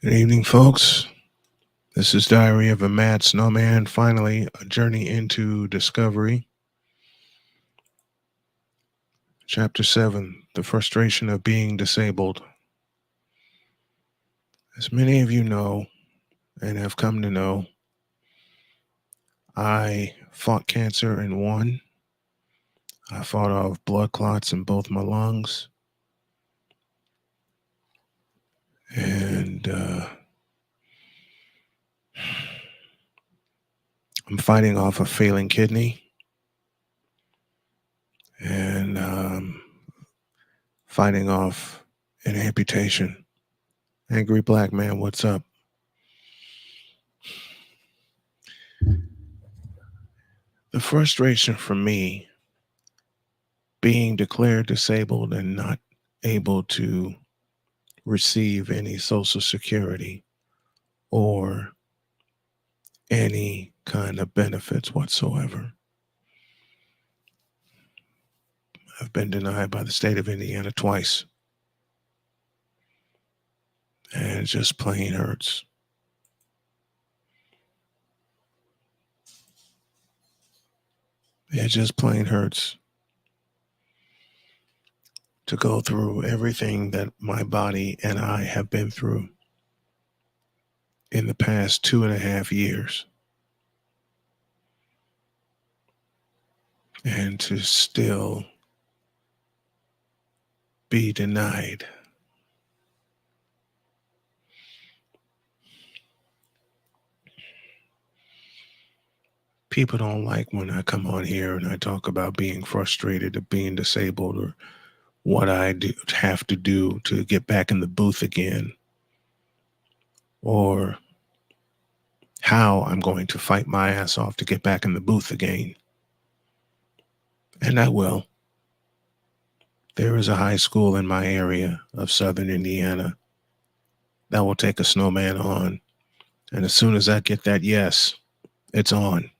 Good evening, folks. This is Diary of a Mad Snowman. Finally, a journey into discovery. Chapter 7: The Frustration of Being Disabled. As many of you know and have come to know, I fought cancer and won. I fought off blood clots in both my lungs. And I'm fighting off a failing kidney. And fighting off an amputation. Angry Black Man, what's up? The frustration for me being declared disabled and not able to receive any Social Security or any kind of benefits whatsoever. I've been denied by the state of Indiana twice, and it just plain hurts. It just plain hurts to go through everything that my body and I have been through in the past 2.5 years, and to still be denied. People don't like when I come on here and I talk about being frustrated or being disabled or what I have to do to get back in the booth again, or how I'm going to fight my ass off to get back in the booth again. And I will. There is a high school in my area of southern Indiana that will take a snowman on. And as soon as I get that yes, it's on.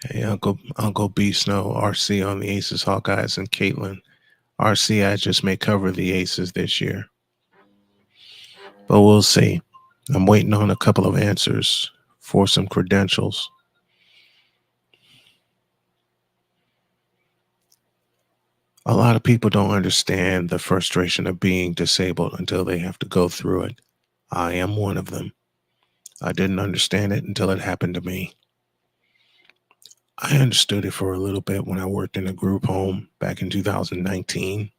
Hey, Uncle B Snow, RC on the Aces, Hawkeyes, and Caitlin. RC, I just may cover the Aces this year. But we'll see. I'm waiting on a couple of answers for some credentials. A lot of people don't understand the frustration of being disabled until they have to go through it. I am one of them. I didn't understand it until it happened to me. I understood it for a little bit when I worked in a group home back in 2019,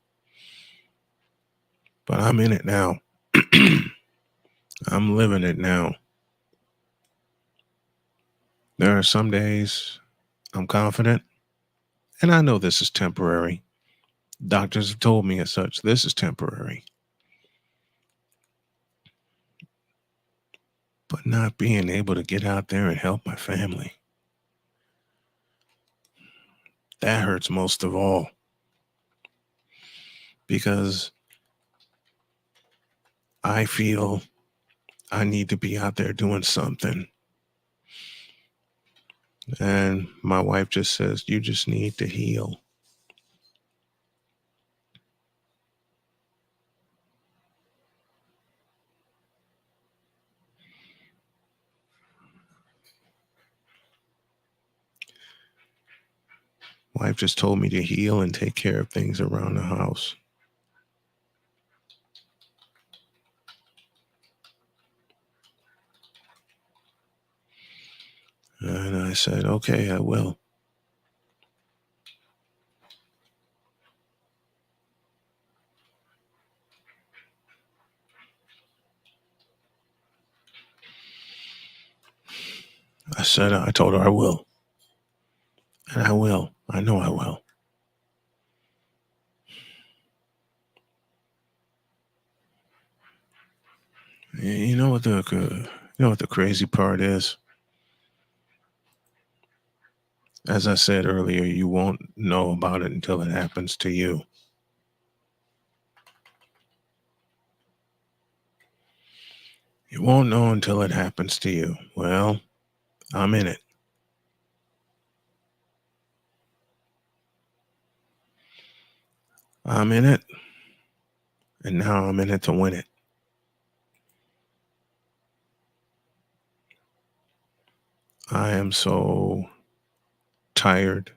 but I'm in it now. I'm living it now. There are some days I'm confident, and I know this is temporary. Doctors have told me as such, this is temporary. But not being able to get out there and help my family, that hurts most of all. Because I feel I need to be out there doing something. And my wife just says, you just need to heal. Wife just told me to heal and take care of things around the house. And I said, okay, I will. I told her I will. And I will. I know I will. You know what the crazy part is? As I said earlier, you won't know about it until it happens to you. You won't know until it happens to you. Well, I'm in it. I'm in it. And now I'm in it to win it. I am so tired.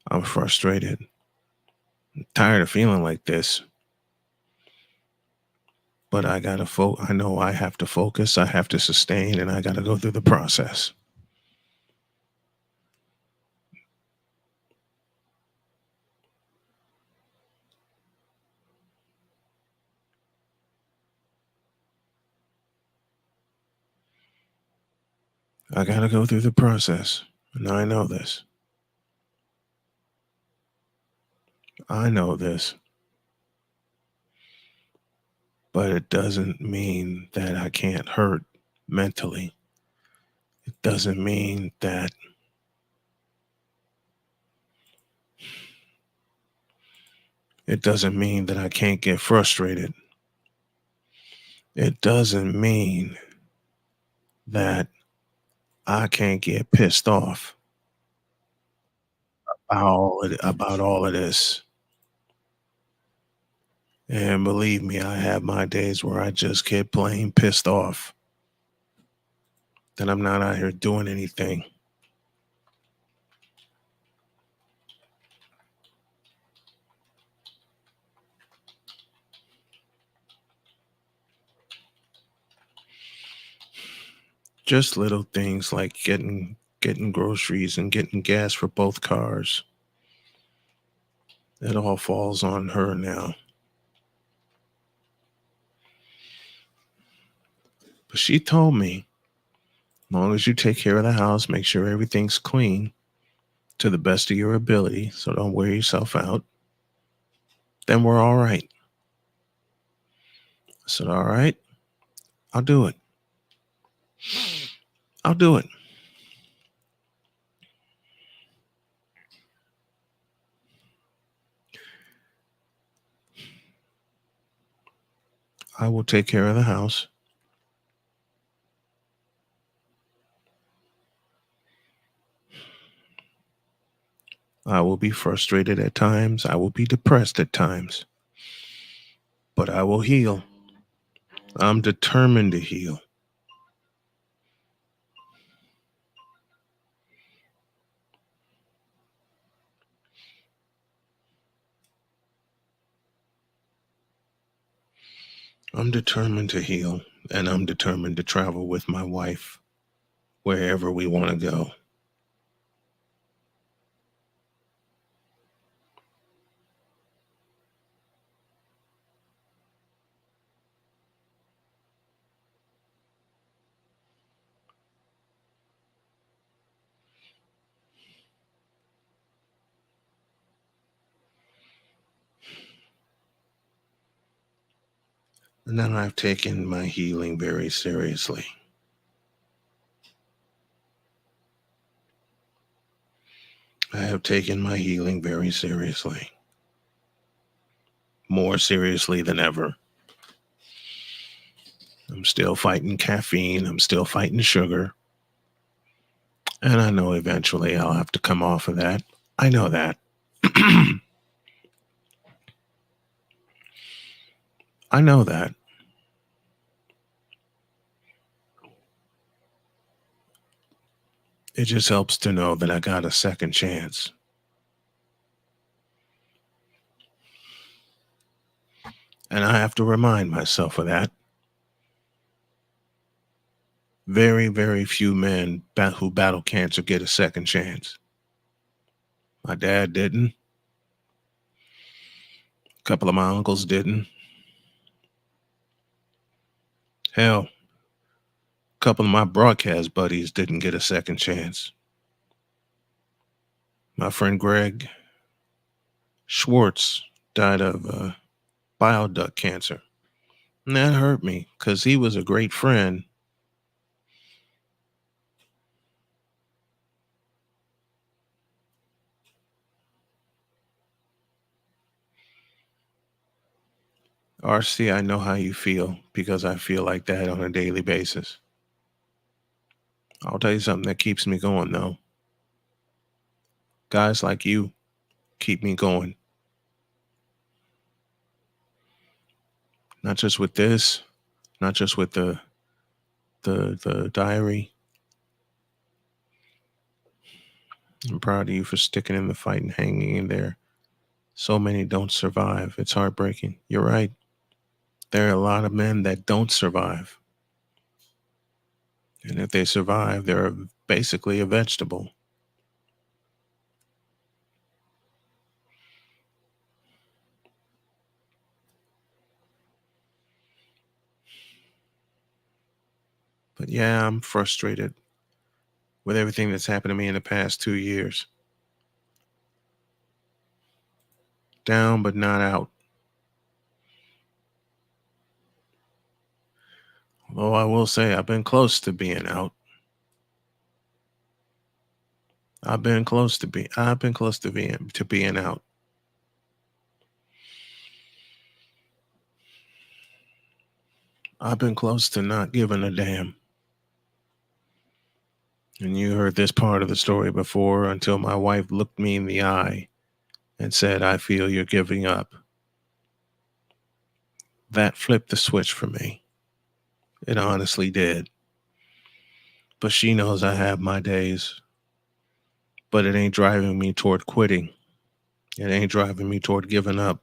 I'm frustrated. I'm tired of feeling like this. But I know I have to focus, I have to sustain, and I gotta go through the process. I gotta go through the process. And I know this. I know this. But it doesn't mean that I can't hurt mentally. It doesn't mean that I can't get frustrated. It doesn't mean that I can't get pissed off about all of this. And believe me, I have my days where I just get plain pissed off that I'm not out here doing anything. Just little things like getting groceries and getting gas for both cars. It all falls on her now. But she told me, as long as you take care of the house, make sure everything's clean to the best of your ability, so don't wear yourself out, then we're all right. I said, all right, I'll do it. I'll do it. I will take care of the house. I will be frustrated at times. I will be depressed at times, but I will heal. I'm determined to heal. I'm determined to heal, and I'm determined to travel with my wife wherever we want to go. And then I've taken my healing very seriously. I have taken my healing very seriously, more seriously than ever. I'm still fighting caffeine, I'm still fighting sugar, and I know eventually I'll have to come off of that. I know that. I know that. It just helps to know that I got a second chance. And I have to remind myself of that. Very, very few men who battle cancer get a second chance. My dad didn't. A couple of my uncles didn't. Hell, a couple of my broadcast buddies didn't get a second chance. My friend Greg Schwartz died of bile duct cancer. And that hurt me because he was a great friend. RC, I know how you feel because I feel like that on a daily basis. I'll tell you something that keeps me going, though. Guys like you keep me going. Not just with this, not just with the diary. I'm proud of you for sticking in the fight and hanging in there. So many don't survive. It's heartbreaking. You're right. There are a lot of men that don't survive. And if they survive, they're basically a vegetable. But yeah, I'm frustrated with everything that's happened to me in the past 2 years. Down, but not out. Although I will say I've been close to being out. I've been close to being out. I've been close to not giving a damn. And you heard this part of the story before until my wife looked me in the eye and said, I feel you're giving up. That flipped the switch for me. It honestly did. But she knows I have my days. But it ain't driving me toward quitting. It ain't driving me toward giving up.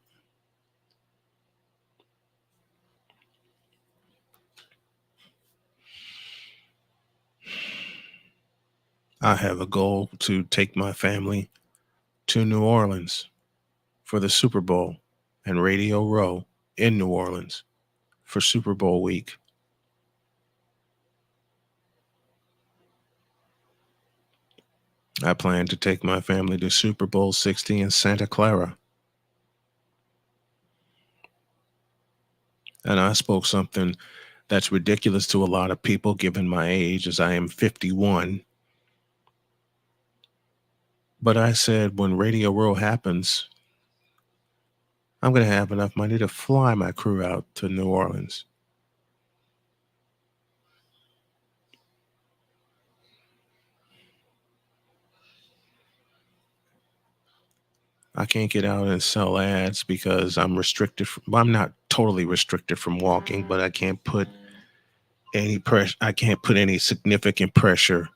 I have a goal to take my family to New Orleans for the Super Bowl and Radio Row in New Orleans for Super Bowl week. I plan to take my family to Super Bowl 60 in Santa Clara. And I spoke something that's ridiculous to a lot of people given my age, as I am 51. But I said when Radio Row happens, I'm going to have enough money to fly my crew out to New Orleans. I can't get out and sell ads because I'm restricted. Well, I'm not totally restricted from walking, but I can't put any pressure. I can't put any significant pressure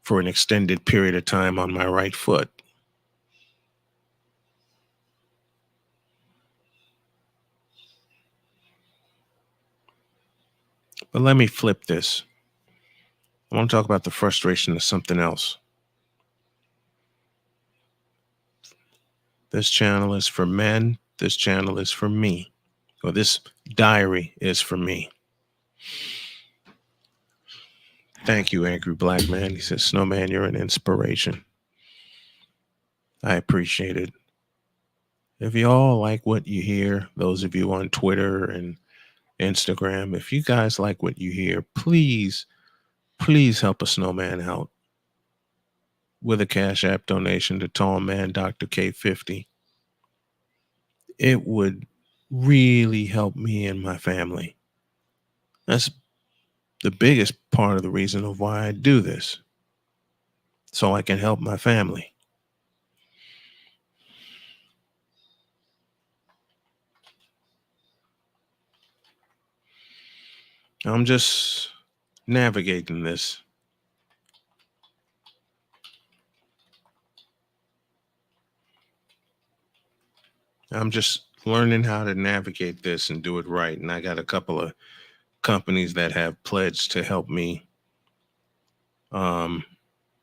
for an extended period of time on my right foot. But let me flip this. I want to talk about the frustration of something else. This channel is for men. This channel is for me. Or this diary is for me. Thank you, Angry Black Man. He says, Snowman, you're an inspiration. I appreciate it. If you all like what you hear, those of you on Twitter and Instagram, if you guys like what you hear, please, please help a Snowman out with a Cash App donation to Tall Man Dr. K50. It would really help me and my family. That's the biggest part of the reason of why I do this, so I can help my family. I'm just navigating this. I'm just learning how to navigate this and do it right. And I got a couple of companies that have pledged to help me um,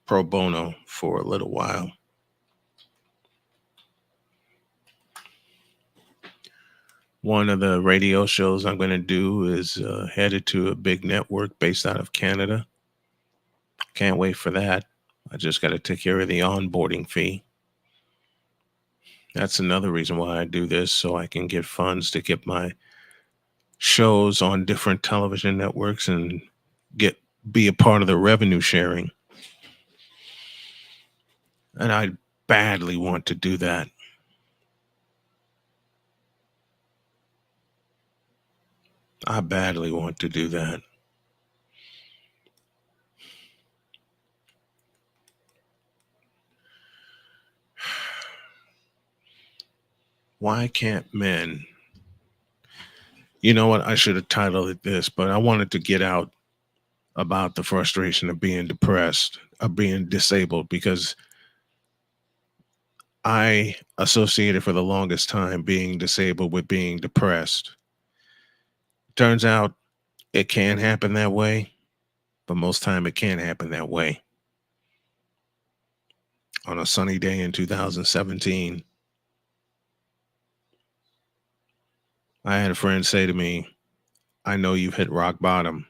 pro bono for a little while. One of the radio shows I'm going to do is headed to a big network based out of Canada. Can't wait for that. I just got to take care of the onboarding fee. That's another reason why I do this, so I can get funds to get my shows on different television networks and be a part of the revenue sharing. And I badly want to do that. I badly want to do that. Why can't men You know what? I should have titled it this, but I wanted to get out about the frustration of being depressed, of being disabled, because I associated for the longest time being disabled with being depressed. Turns out it can happen that way, but most time it can't happen that way. On a sunny day in 2017, I had a friend say to me, I know you've hit rock bottom.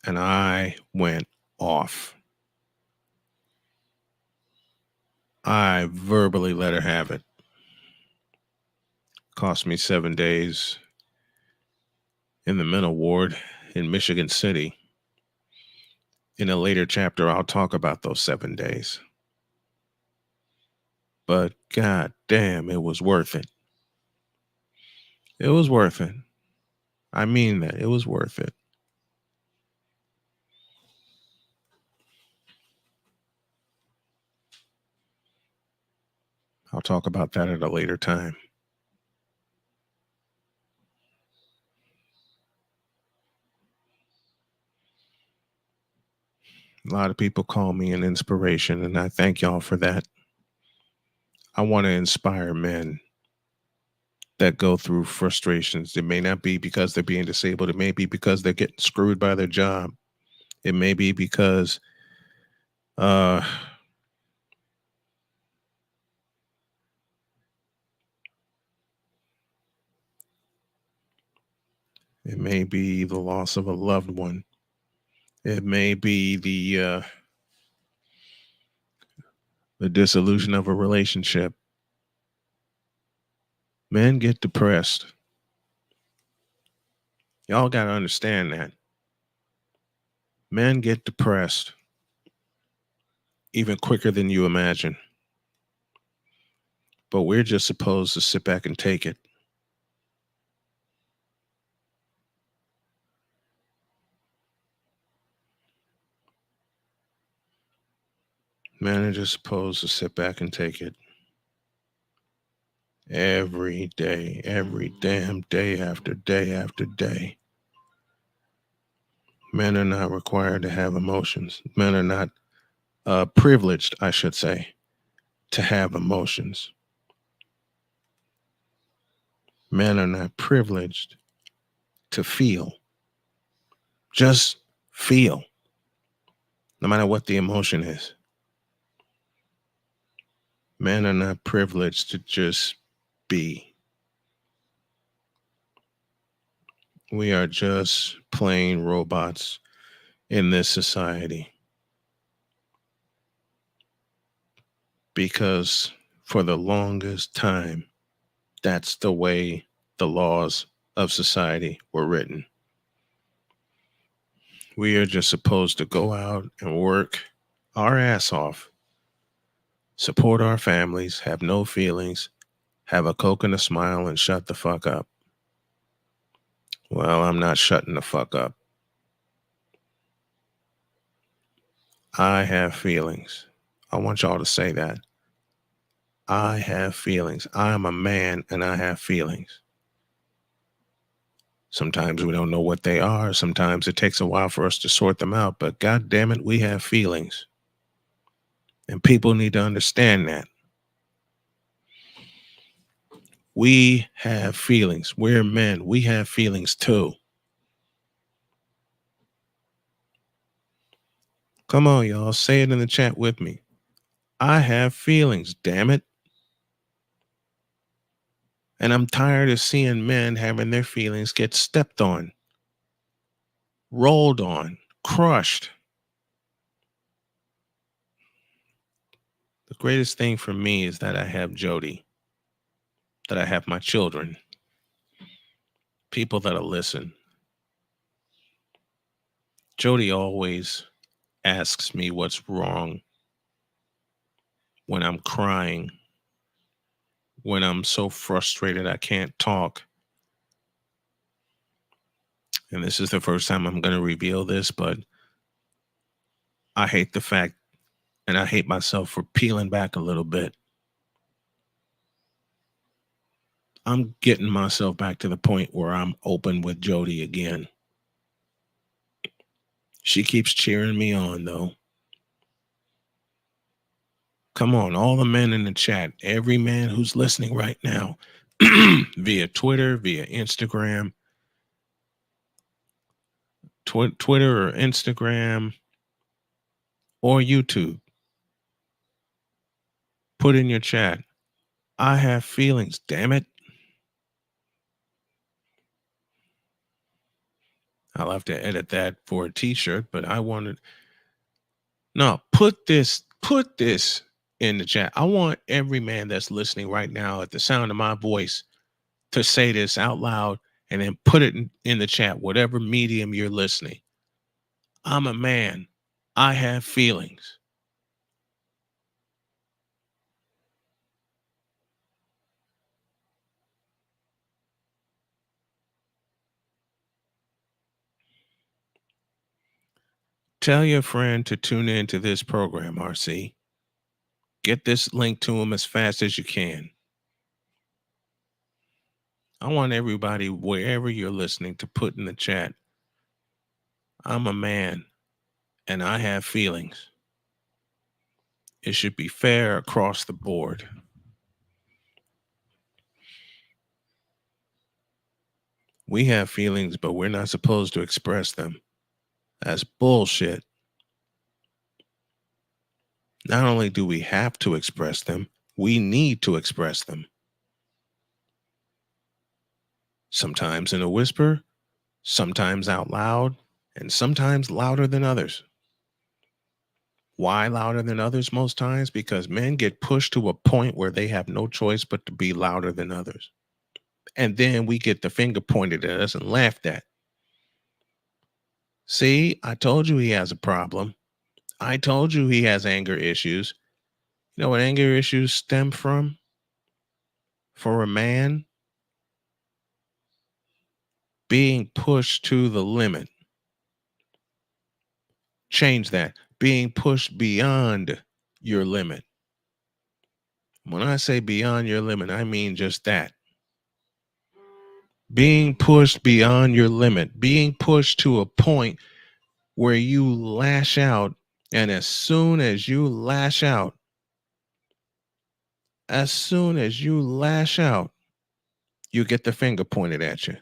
And I went off. I verbally let her have it. Cost me 7 days in the mental ward in Michigan City. In a later chapter, I'll talk about those 7 days. But god damn, it was worth it. It was worth it. I mean that. It was worth it. I'll talk about that at a later time. A lot of people call me an inspiration, and I thank y'all for that. I want to inspire men that go through frustrations. It may not be because they're being disabled, it may be because they're getting screwed by their job. It may be because uh, it may be the loss of a loved one. It may be the dissolution of a relationship. Men get depressed. Y'all got to understand that. Men get depressed even quicker than you imagine. But we're just supposed to sit back and take it. Men are just supposed to sit back and take it. Every day, every damn day after day after day. Men are not required to have emotions. Men are not privileged, I should say, to have emotions. Men are not privileged to feel. Just feel, no matter what the emotion is. Men are not privileged to just be. We are just plain robots in this society because for the longest time, that's the way the laws of society were written. We are just supposed to go out and work our ass off, support our families, have no feelings, have a Coke and a smile, and shut the fuck up. Well, I'm not shutting the fuck up. I have feelings. I want y'all to say that. I have feelings. I am a man and I have feelings. Sometimes we don't know what they are. Sometimes it takes a while for us to sort them out. But God damn it, we have feelings. And people need to understand that. We have feelings. We're men. We have feelings too. Come on, y'all. Say it in the chat with me. I have feelings, damn it. And I'm tired of seeing men having their feelings get stepped on, rolled on, crushed. The greatest thing for me is that I have Jody, that I have my children, people that'll listen. Jody always asks me what's wrong when I'm crying, when I'm so frustrated I can't talk. And this is the first time I'm going to reveal this, but I hate the fact and I hate myself for peeling back a little bit. I'm getting myself back to the point where I'm open with Jody again. She keeps cheering me on, though. Come on, all the men in the chat, every man who's listening right now, via Twitter, via Instagram, Twitter or Instagram or YouTube, put in your chat, I have feelings, damn it. I'll have to edit that for a t-shirt, but I wanted, no, put this in the chat. I want every man that's listening right now at the sound of my voice to say this out loud and then put it in the chat, whatever medium you're listening. I'm a man. I have feelings. Tell your friend to tune in to this program, RC. Get this link to him as fast as you can. I want everybody, wherever you're listening, to put in the chat, I'm a man and I have feelings. It should be fair across the board. We have feelings, but we're not supposed to express them. That's bullshit. Not only do we have to express them, we need to express them. Sometimes in a whisper, sometimes out loud, and sometimes louder than others. Why louder than others most times? Because men get pushed to a point where they have no choice but to be louder than others. And then we get the finger pointed at us and laughed at. See, I told you he has a problem. I told you he has anger issues. You know what anger issues stem from? For a man, being pushed to the limit. Change that. Being pushed beyond your limit. When I say beyond your limit, I mean just that. Being pushed beyond your limit, being pushed to a point where you lash out. And as soon as you lash out, you get the finger pointed at you.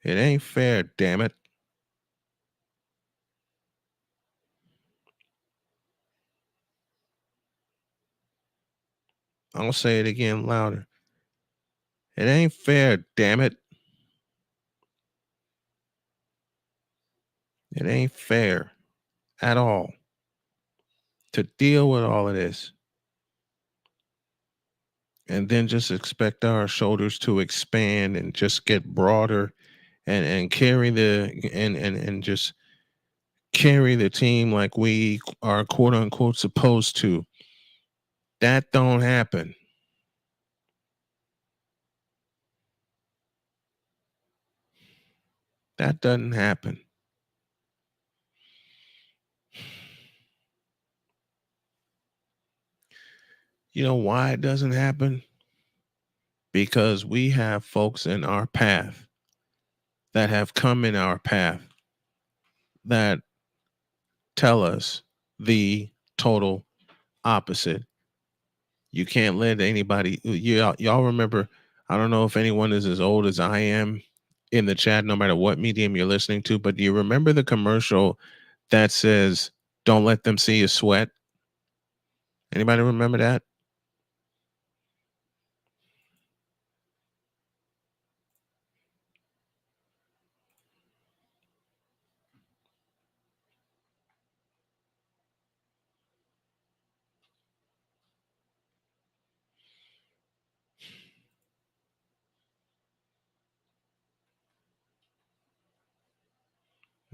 It ain't fair, damn it. I'll say it again louder. It ain't fair, damn it. It ain't fair at all to deal with all of this and then just expect our shoulders to expand and just get broader and carry and just carry the team like we are quote unquote supposed to. That don't happen. That doesn't happen. You know why it doesn't happen? Because we have folks in our path that have come in our path that tell us the total opposite. You can't let anybody, y'all remember, I don't know if anyone is as old as I am in the chat, no matter what medium you're listening to, but do you remember the commercial that says, don't let them see you sweat? Anybody remember that?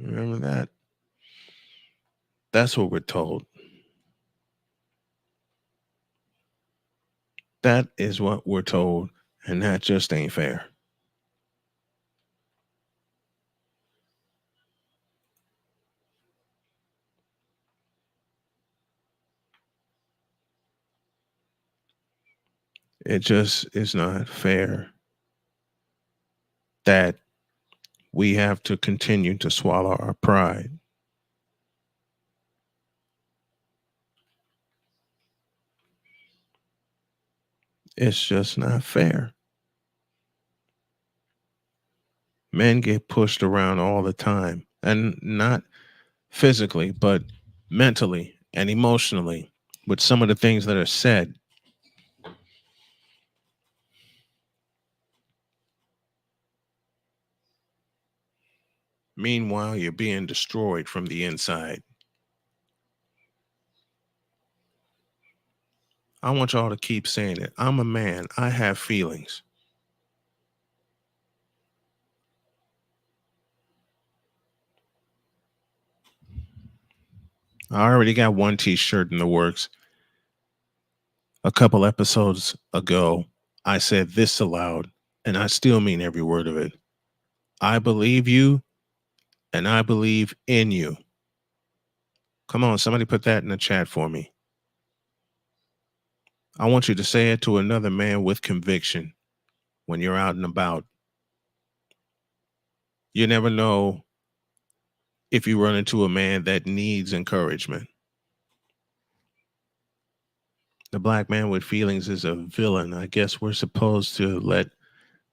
Remember that? That's what we're told. That is what we're told, and that just ain't fair. It just is not fair that we have to continue to swallow our pride. It's just not fair. Men get pushed around all the time, and not physically, but mentally and emotionally with some of the things that are said. Meanwhile, you're being destroyed from the inside. I want y'all to keep saying it. I'm a man. I have feelings. I already got one t shirt in the works. A couple episodes ago, I said this aloud, and I still mean every word of it. I believe you, and I believe in you. Come on, somebody put that in the chat for me. I want you to say it to another man with conviction when you're out and about. You never know if you run into a man that needs encouragement. The black man with feelings is a villain. I guess we're supposed to let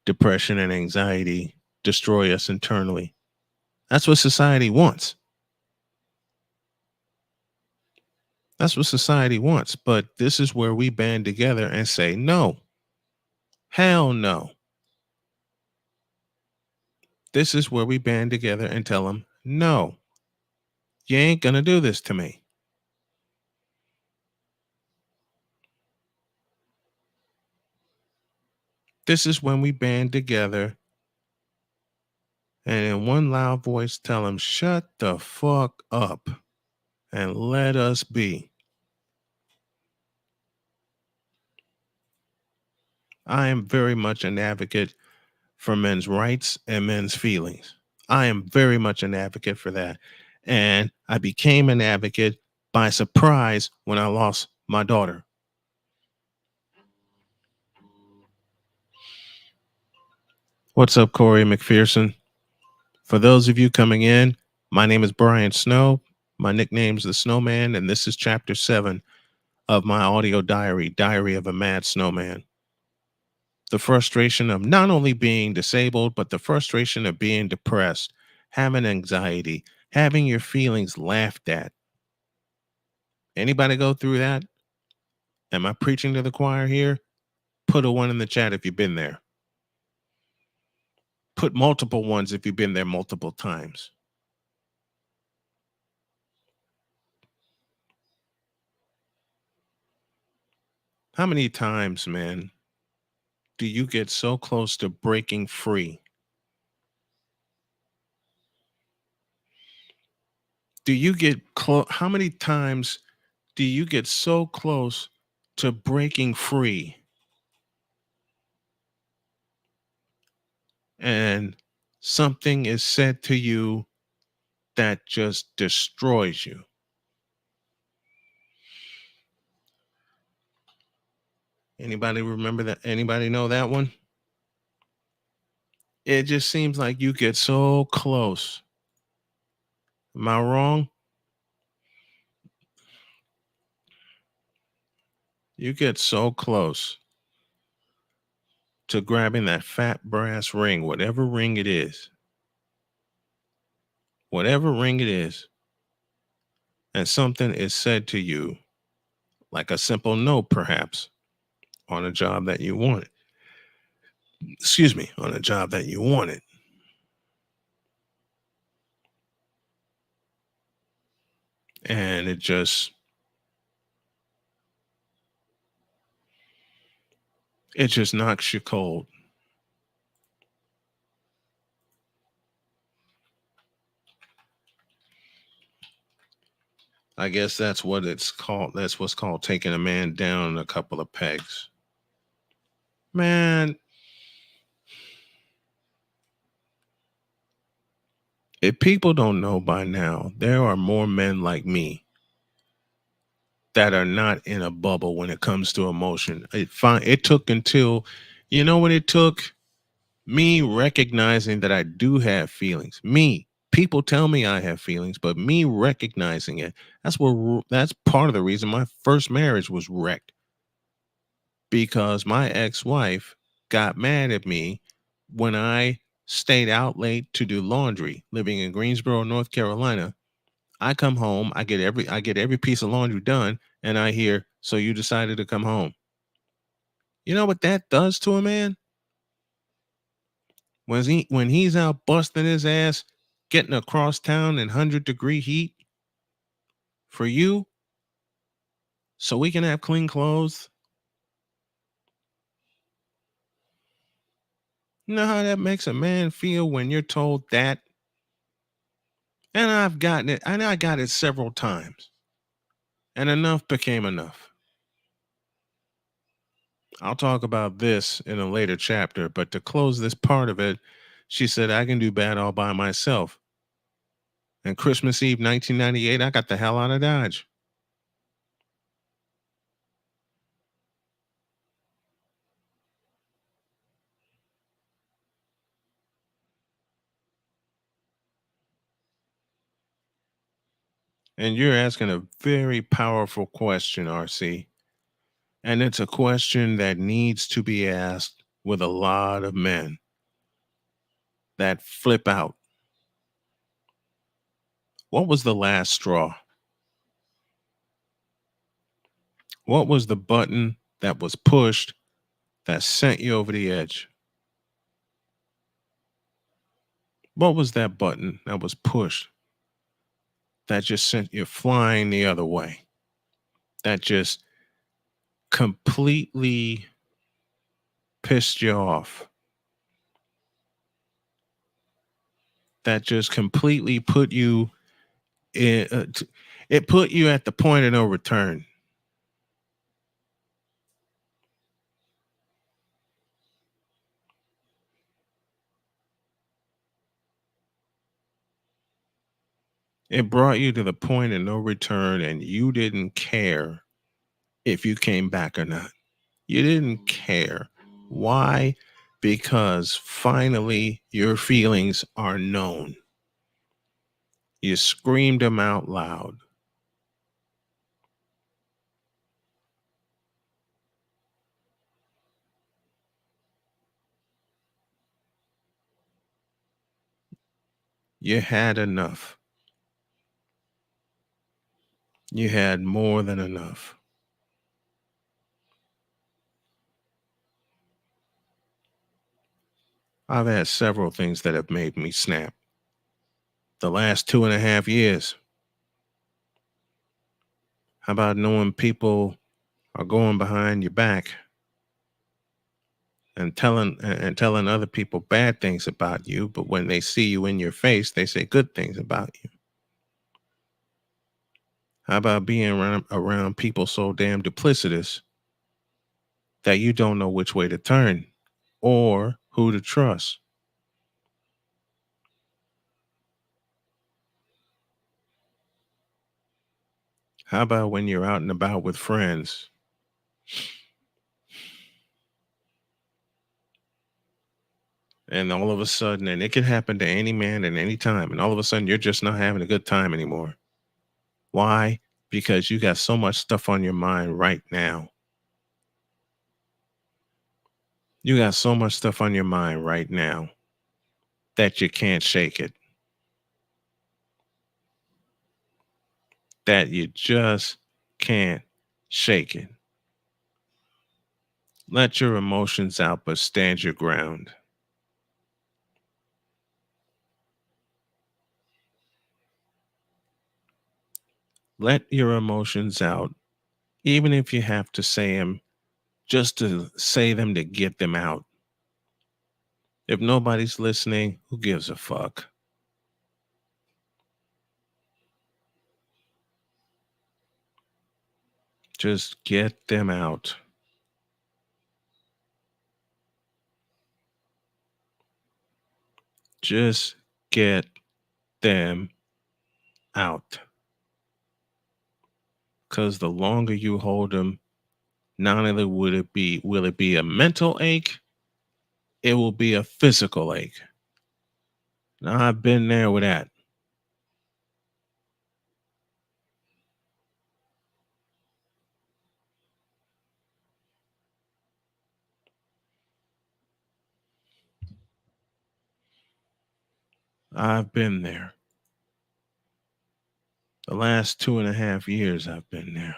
depression and anxiety destroy us internally. That's what society wants. That's what society wants. But this is where we band together and say, no, hell no. This is where we band together and tell them, no, you ain't going to do this to me. This is when we band together and in one loud voice tell them, shut the fuck up and let us be. I am very much an advocate for men's rights and men's feelings. I am very much an advocate for that. And I became an advocate by surprise when I lost my daughter. What's up, Corey McPherson? For those of you coming in, my name is Brian Snow. My nickname is the Snowman, and this is chapter 7 of my audio diary, Diary of a Mad Snowman. The frustration of not only being disabled, but the frustration of being depressed, having anxiety, having your feelings laughed at. Anybody go through that? Am I preaching to the choir here? Put a one in the chat if you've been there. Put multiple ones if you've been there multiple times. How many times, man, do you get so close to breaking free? Do you get close? How many times do you get so close to breaking free and something is said to you that just destroys you? Anybody remember that? Anybody know that one? It just seems like you get so close. Am I wrong? You get so close to grabbing that fat brass ring, whatever ring it is, and something is said to you, like a simple no, perhaps, on a job that you wanted. Excuse me, on a job that you wanted. And it just knocks you cold. I guess that's what it's called. That's what's called taking a man down a couple of pegs. Man, if people don't know by now, there are more men like me that are not in a bubble when it comes to emotion. It took until, you know what it took? Me recognizing that I do have feelings. Me, people tell me I have feelings, but me recognizing it, that's part of the reason my first marriage was wrecked, because my ex-wife got mad at me when I stayed out late to do laundry, living in Greensboro, North Carolina. I come home, I get every piece of laundry done, and I hear, "So you decided to come home." You know what that does to a man? When he's out busting his ass, getting across town in 100-degree heat for you, so we can have clean clothes. You know how that makes a man feel when you're told that? And I've gotten it, and I got it several times. And enough became enough. I'll talk about this in a later chapter, but to close this part of it, she said, "I can do bad all by myself." And Christmas Eve 1998, I got the hell out of Dodge. And you're asking a very powerful question, RC. And it's a question that needs to be asked with a lot of men that flip out. What was the last straw? What was the button that was pushed that sent you over the edge? What was that button that was pushed that just sent you flying the other way? That just completely pissed you off? That just completely put you in, it put you at the point of no return. It brought you to the point of no return, and you didn't care if you came back or not. You didn't care. Why? Because finally your feelings are known. You screamed them out loud. You had enough. You had more than enough. I've had several things that have made me snap. The last 2.5 years. How about knowing people are going behind your back and telling other people bad things about you, but when they see you in your face, they say good things about you? How about being around people so damn duplicitous that you don't know which way to turn or who to trust? How about when you're out and about with friends and all of a sudden, and it can happen to any man at any time, and all of a sudden you're just not having a good time anymore? Why? Because you got so much stuff on your mind right now. You got so much stuff on your mind right now that you can't shake it, that you just can't shake it. Let your emotions out, but stand your ground. Let your emotions out, even if you have to say them just to say them to get them out. If nobody's listening, who gives a fuck? Just get them out. Just get them out. Because the longer you hold them, not only will it be a mental ache, it will be a physical ache. Now I've been there with that. I've been there. The last 2.5 years I've been there.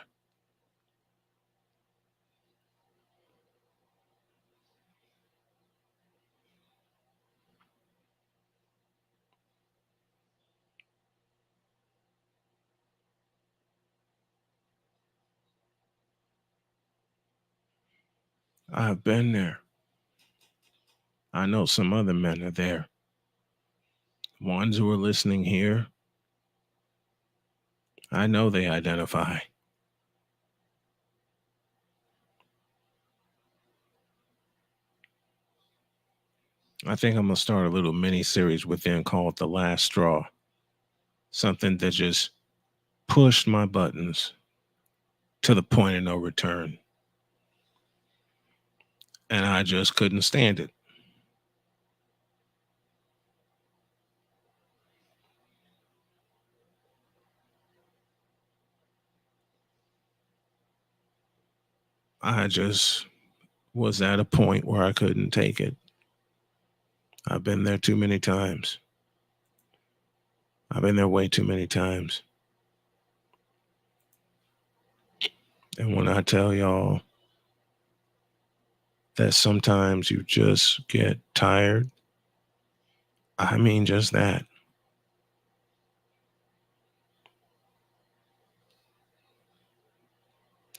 I've been there. I know some other men are there. Ones who are listening here, I know they identify. I think I'm going to start a little mini series within called The Last Straw. Something that just pushed my buttons to the point of no return. And I just couldn't stand it. I just was at a point where I couldn't take it. I've been there too many times. I've been there way too many times. And when I tell y'all that sometimes you just get tired, I mean just that.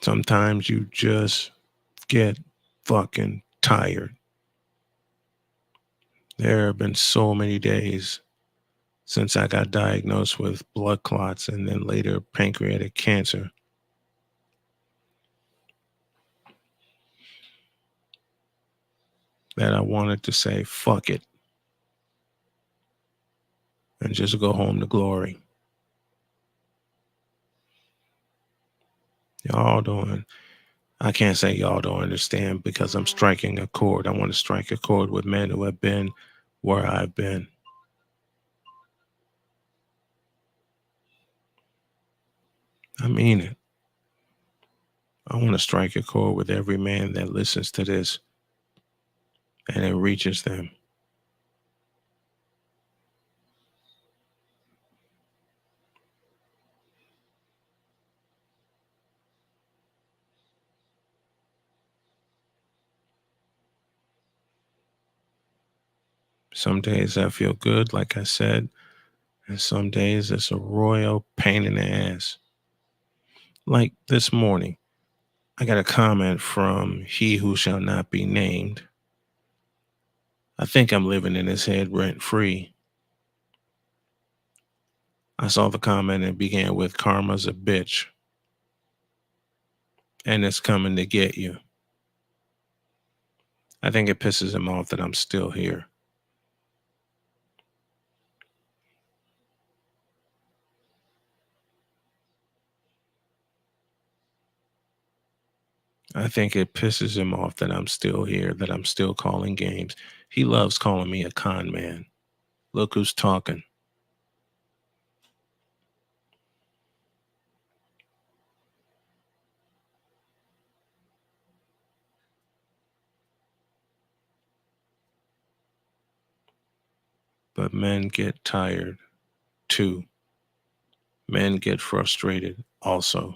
Sometimes you just get fucking tired. There have been so many days since I got diagnosed with blood clots and then later pancreatic cancer that I wanted to say, fuck it, and just go home to glory. Y'all don't, I can't say y'all don't understand because I'm striking a chord. I want to strike a chord with men who have been where I've been. I mean it. I want to strike a chord with every man that listens to this and it reaches them. Some days I feel good, like I said, and some days it's a royal pain in the ass. Like this morning, I got a comment from He Who Shall Not Be Named. I think I'm living in his head rent free. I saw the comment and began with karma's a bitch and it's coming to get you. I think it pisses him off that I'm still here. I think it pisses him off that I'm still here, that I'm still calling games. He loves calling me a con man. Look who's talking. But men get tired too. Men get frustrated also.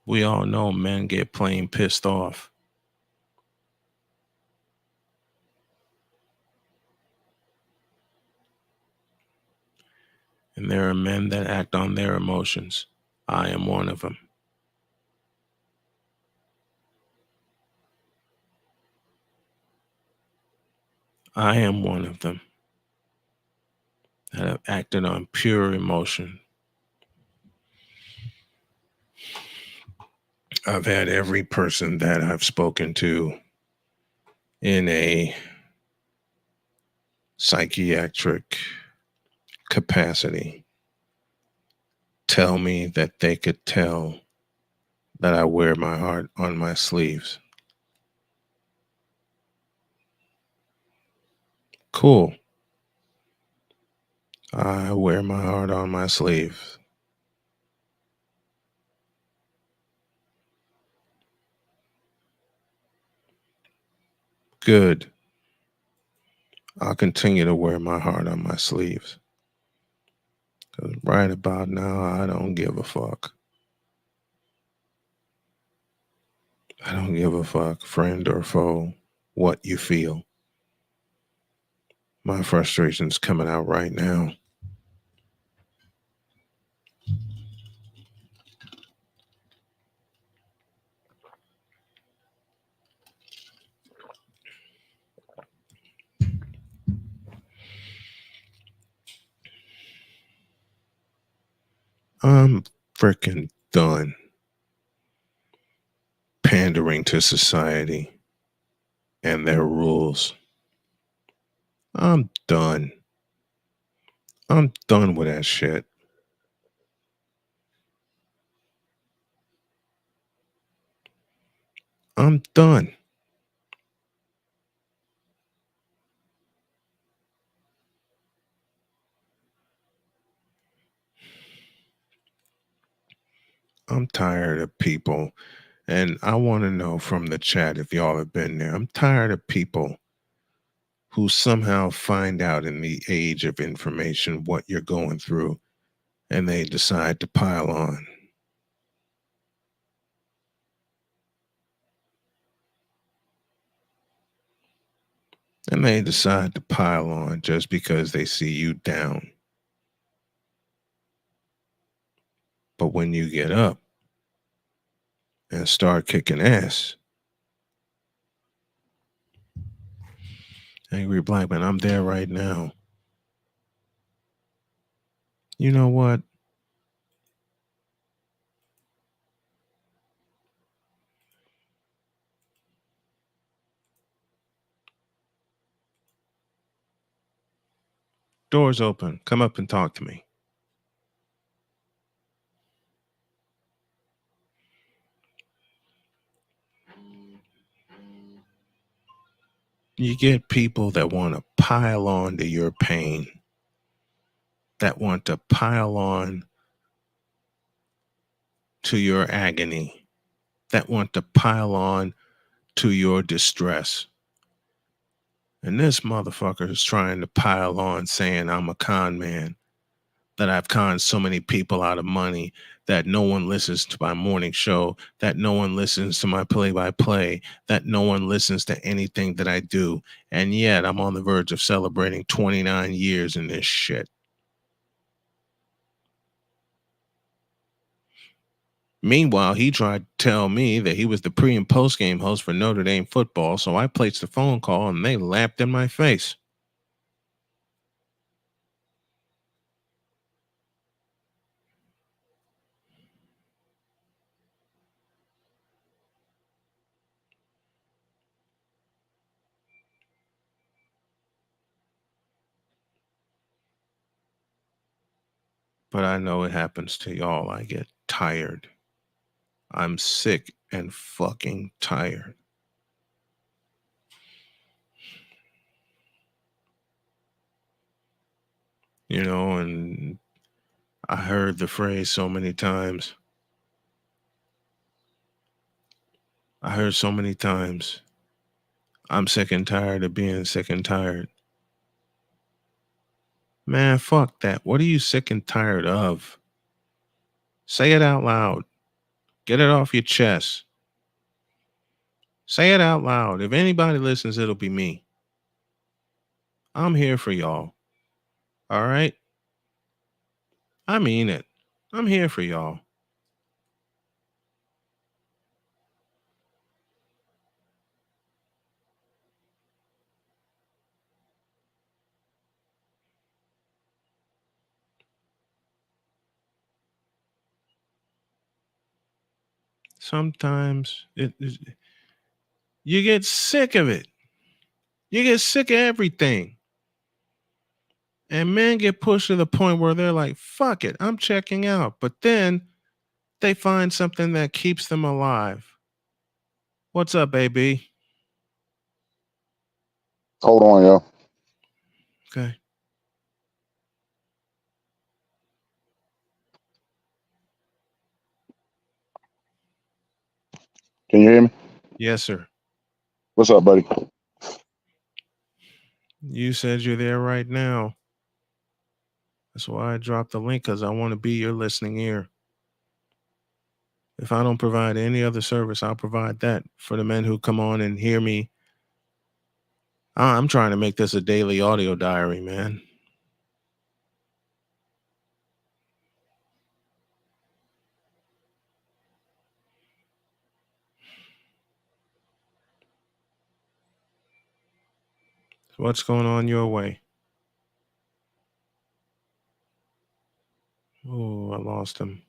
We all know men get plain pissed off. And there are men that act on their emotions. I am one of them. I am one of them that have acted on pure emotion. I've had every person that I've spoken to in a psychiatric capacity tell me that they could tell that I wear my heart on my sleeves. Cool. I wear my heart on my sleeve. Good. I'll continue to wear my heart on my sleeves. 'Cause right about now, I don't give a fuck. I don't give a fuck, friend or foe, what you feel. My frustration's coming out right now. I'm freaking done pandering to society and their rules. I'm done. I'm done with that shit. I'm done. I'm tired of people. And I want to know from the chat if y'all have been there. I'm tired of people who somehow find out in the age of information what you're going through and they decide to pile on. And they decide to pile on just because they see you down. But when you get up and start kicking ass, angry black man, I'm there right now. You know what? Doors open. Come up and talk to me. You get people that want to pile on to your pain, that want to pile on to your agony, that want to pile on to your distress. And this motherfucker is trying to pile on saying I'm a con man, that I've conned so many people out of money, that no one listens to my morning show, that no one listens to my play by play, that no one listens to anything that I do. And yet I'm on the verge of celebrating 29 years in this shit. Meanwhile, he tried to tell me that he was the pre and post game host for Notre Dame football, so I placed a phone call and they laughed in my face. But I know it happens to y'all. I get tired. I'm sick and fucking tired. You know, and I heard the phrase so many times. I heard so many times. I'm sick and tired of being sick and tired. Man, fuck that. What are you sick and tired of? Say it out loud. Get it off your chest. Say it out loud. If anybody listens, it'll be me. I'm here for y'all. All right? I mean it. I'm here for y'all. Sometimes you get sick of it. You get sick of everything. And men get pushed to the point where they're like, fuck it, I'm checking out. But then they find something that keeps them alive. What's up, AB? Hold on, yo. Okay. Can you hear me? Yes, sir. What's up, buddy? You said you're there right now. That's why I dropped the link because I want to be your listening ear. If I don't provide any other service, I'll provide that for the men who come on and hear me. I'm trying to make this a daily audio diary, man. What's going on your way? Oh, I lost him.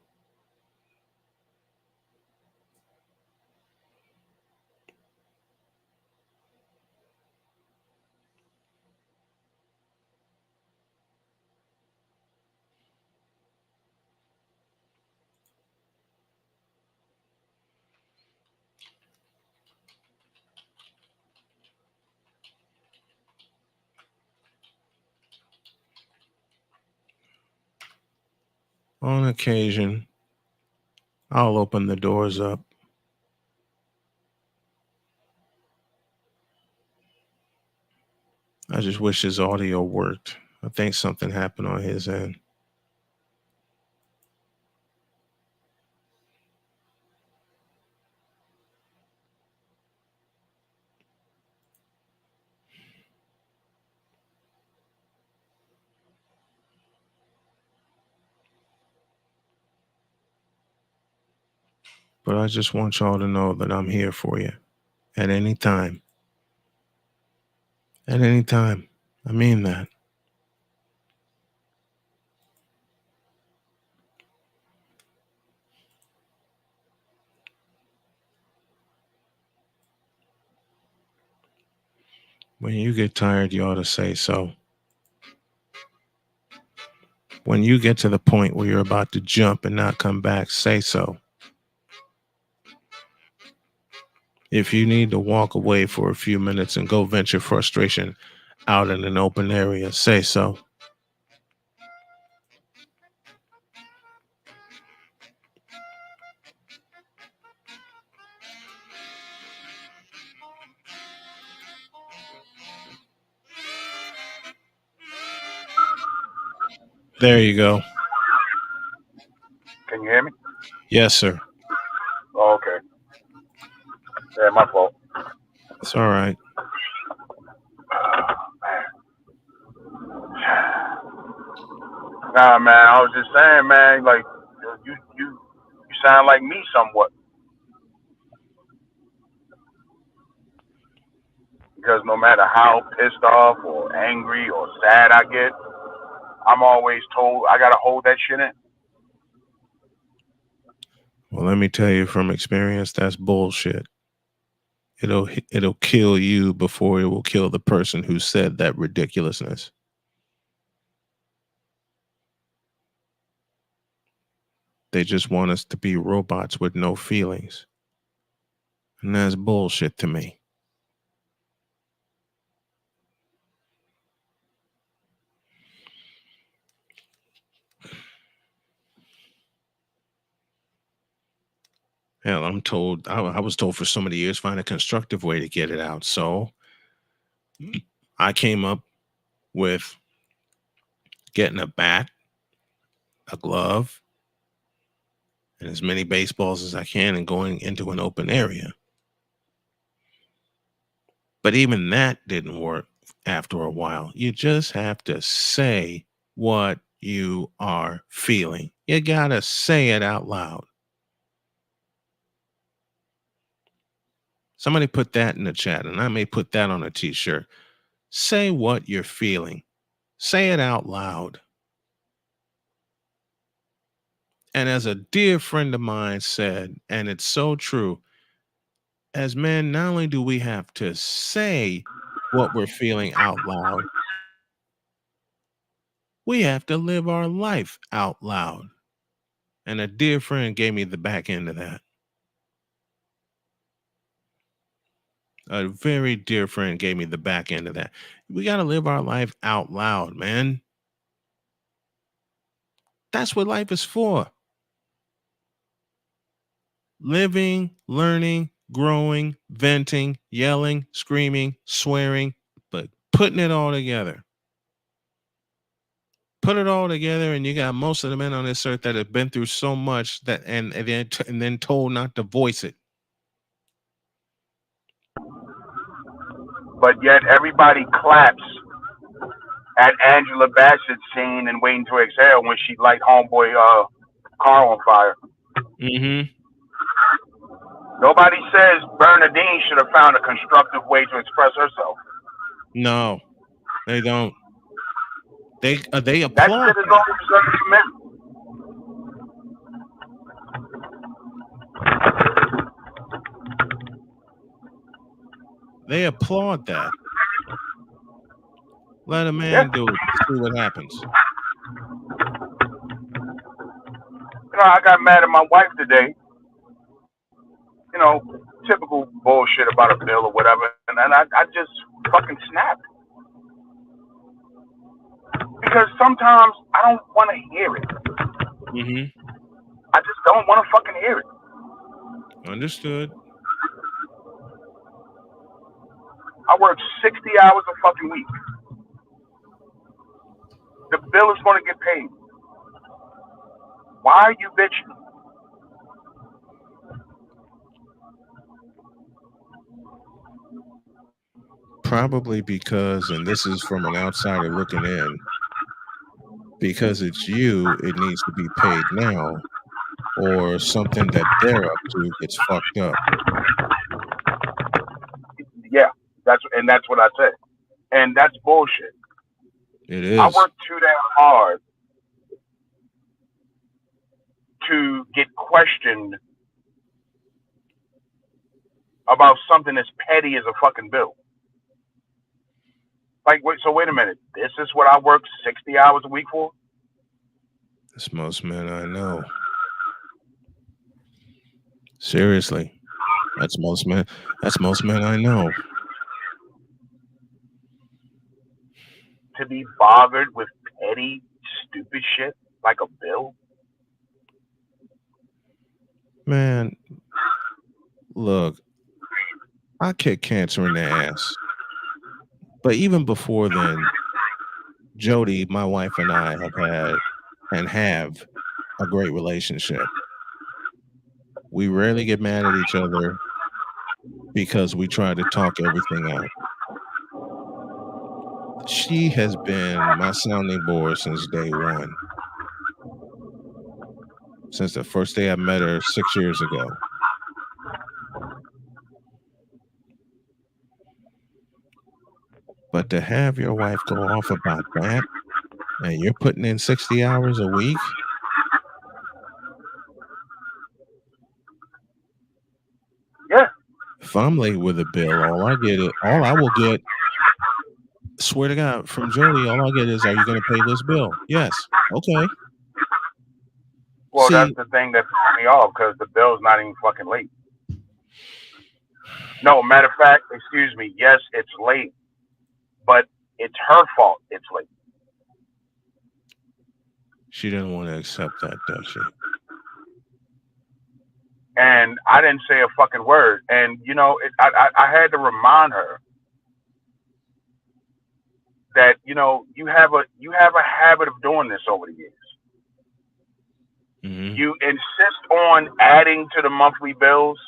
On occasion, I'll open the doors up. I just wish his audio worked. I think something happened on his end. But I just want y'all to know that I'm here for you at any time. At any time. I mean that. When you get tired, you ought to say so. When you get to the point where you're about to jump and not come back, say so. If you need to walk away for a few minutes and go vent your frustration out in an open area, say so. There you go. Can you hear me? Yes, sir. Oh, okay. Yeah, my fault. It's all right. Nah, man. I was just saying, man. Like you sound like me somewhat because no matter how pissed off or angry or sad I get, I'm always told I gotta hold that shit in. Well, let me tell you from experience, that's bullshit. It'll kill you before it will kill the person who said that ridiculousness. They just want us to be robots with no feelings. And that's bullshit to me. Hell, I was told for so many years, find a constructive way to get it out. So I came up with getting a bat, a glove, and as many baseballs as I can and going into an open area. But even that didn't work after a while. You just have to say what you are feeling. You got to say it out loud. Somebody put that in the chat, and I may put that on a t shirt. Say what you're feeling, say it out loud. And as a dear friend of mine said, and it's so true, as men, not only do we have to say what we're feeling out loud, We have to live our life out loud. And a dear friend gave me the back end of that. A very dear friend gave me the back end of that. We got to live our life out loud, man. That's what life is for. Living, learning, growing, venting, yelling, screaming, swearing, but putting it all together. Put it all together, and you got most of the men on this earth that have been through so much that and then told not to voice it. But yet everybody claps at Angela Bassett's scene and Waiting to Exhale when she light homeboy car on fire. Mm-hmm. Nobody says Bernadine should have found a constructive way to express herself. No, they don't. They That applaud shit is that. only reserved for men. They applaud that. Let a Yeah. man do it. See what happens. I got mad at my wife today. Typical bullshit about a bill or whatever, and I just fucking snapped because sometimes I don't want to hear it. Mm-hmm. I just don't want to fucking hear it. Understood. I work 60 hours a fucking week. The bill is going to get paid. Why are you bitching? Probably because, and this is from an outsider looking in, because it's you, it needs to be paid now, or something that they're up to gets fucked up. Yeah, that's what I said, and that's bullshit. It I is. work too damn hard to get questioned about something as petty as a fucking bill. Like, wait a minute. This is what I work 60 hours a week for? That's most men I know. Seriously. That's most men. That's most men I know. To be bothered with petty, stupid shit like a bill? Man, look, I kick cancer in the ass. But even before then, Jody, my wife, and I have had and have a great relationship. We rarely get mad at each other because we try to talk everything out. She has been my sounding board since day one, since the first day I met her 6 years ago. But to have your wife go off about that, and you're putting in 60 hours a week, Yeah. if I'm late with a bill, all I will get, swear to God, from Jody, all I get is, "Are you going to pay this bill?" Yes. Okay. Well, that's See, the thing that pissed me off because the bill's not even fucking late. No, matter of fact, excuse me. Yes, it's late, but it's her fault. It's late. she didn't want to accept that, does she? And I didn't say a fucking word. And I had to remind her that you have a habit of doing this over the years. Mm-hmm. You insist on adding to the monthly bills.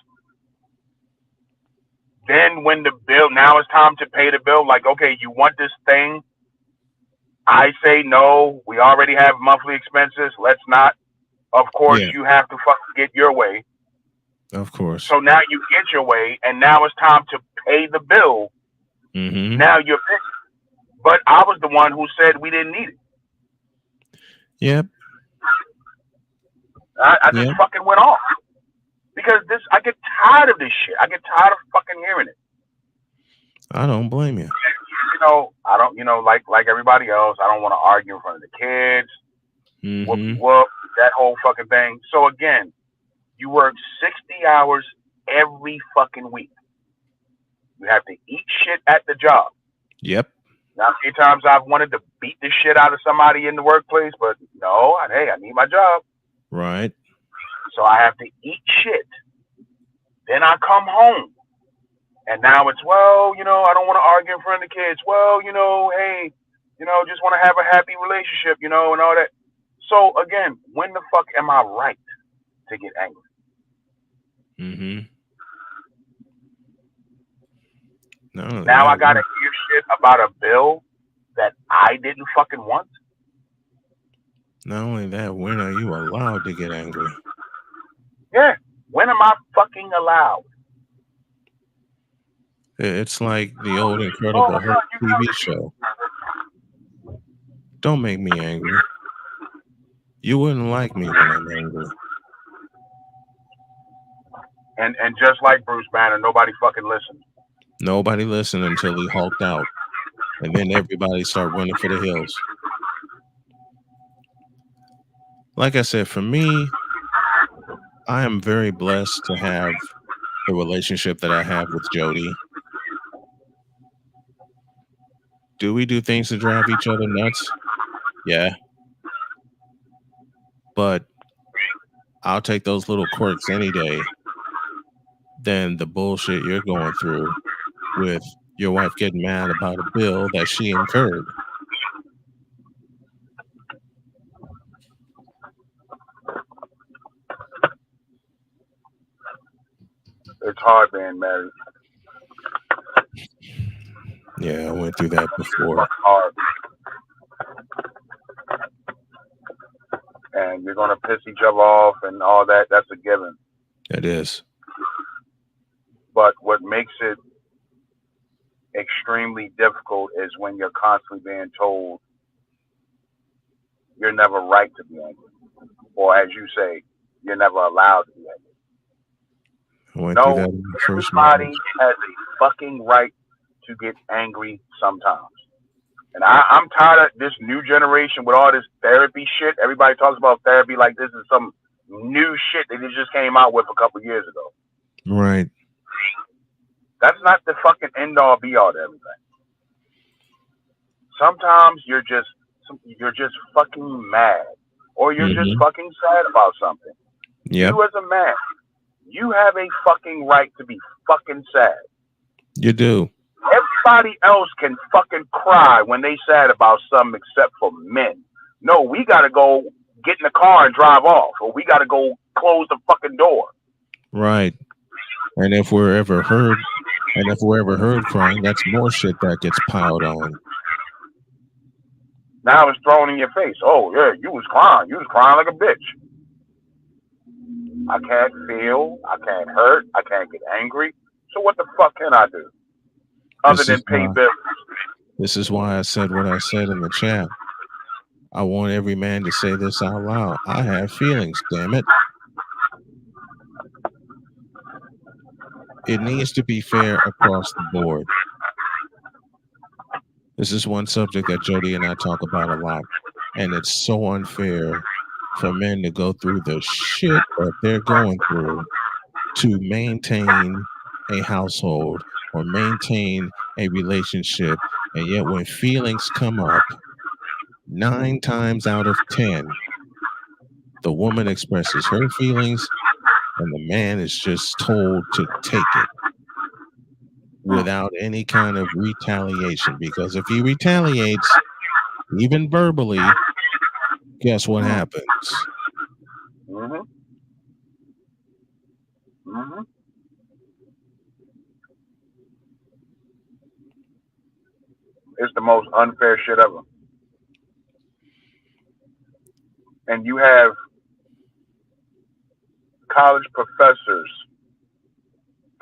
Then when now it's time to pay the bill, like, okay, you want this thing? I say no, we already have monthly expenses. Let's not. Of course, Yeah, you have to fucking get your way. of course. So now you get your way, and now it's time to pay the bill. Mm-hmm. Now you're pissed. But I was the one who said we didn't need it. Yep. I just Yep. fucking went off. Because I get tired of this shit. I get tired of fucking hearing it. I don't blame you. I don't, like everybody else, I don't want to argue in front of the kids. Whoopie Mm-hmm. whoop, that whole fucking thing. So again, you work 60 hours every fucking week. You have to eat shit at the job. Yep. Now, a few times I've wanted to beat the shit out of somebody in the workplace, but no, hey, I need my job. Right. So I have to eat shit. Then I come home. And now it's, well, I don't want to argue in front of the kids. Well, hey, just want to have a happy relationship, and all that. So again, when the fuck am I right to get angry? Mm-hmm. Not only Now I that, gotta hear shit about a bill that I didn't fucking want. when are you allowed to get angry? Yeah. When am I fucking allowed? It's like the old Oh Incredible my Hulk god, you TV show. Don't make me angry. You wouldn't like me when I'm angry. and just like Bruce Banner, nobody fucking listened. Nobody listened until he hulked out, and then everybody started running for the hills. Like I said, for me, I am very blessed to have the relationship that I have with Jody. Do we do things to drive each other nuts? Yeah, but I'll take those little quirks any day than the bullshit you're going through with your wife getting mad about a bill that she incurred. It's hard being married. Yeah, I went through that before. Fucking hard. And you're gonna piss each other off and all that. That's a given. It is. But what makes it extremely difficult is when you're constantly being told you're never right to be angry, or as you say, you're never allowed to be angry. I went through No, that in my first everybody marriage. has a fucking right to get angry sometimes. And I'm tired of this new generation with all this therapy shit. Everybody talks about therapy like this is some new shit that they just came out with a couple of years ago. Right. That's not the fucking end all be all to everything. Sometimes you're just fucking mad, or you're just Mm-hmm. fucking sad about something. Yep, You as a man, you have a fucking right to be fucking sad. you do. Everybody else can fucking cry when they sad about something except for men. No, we gotta go get in the car and drive off, or we gotta go close the fucking door. Right. And if we're ever heard crying, that's more shit that gets piled on. Now it's thrown in your face. Oh yeah, you was crying. You was crying like a bitch. I can't feel. I can't hurt. I can't get angry. So what the fuck can I do other This than is pay why bills? this is why I said what I said in the chat. I want every man to say this out loud. I have feelings, damn it. It needs to be fair across the board. This is one subject that Jody and I talk about a lot. And it's so unfair for men to go through the shit that they're going through to maintain a household or maintain a relationship. And yet, when feelings come up, 9 times out of 10, the woman expresses her feelings and the man is just told to take it without any kind of retaliation. Because if he retaliates, even verbally, guess what happens? Mhm. Mhm. It's the most unfair shit ever. And you have college professors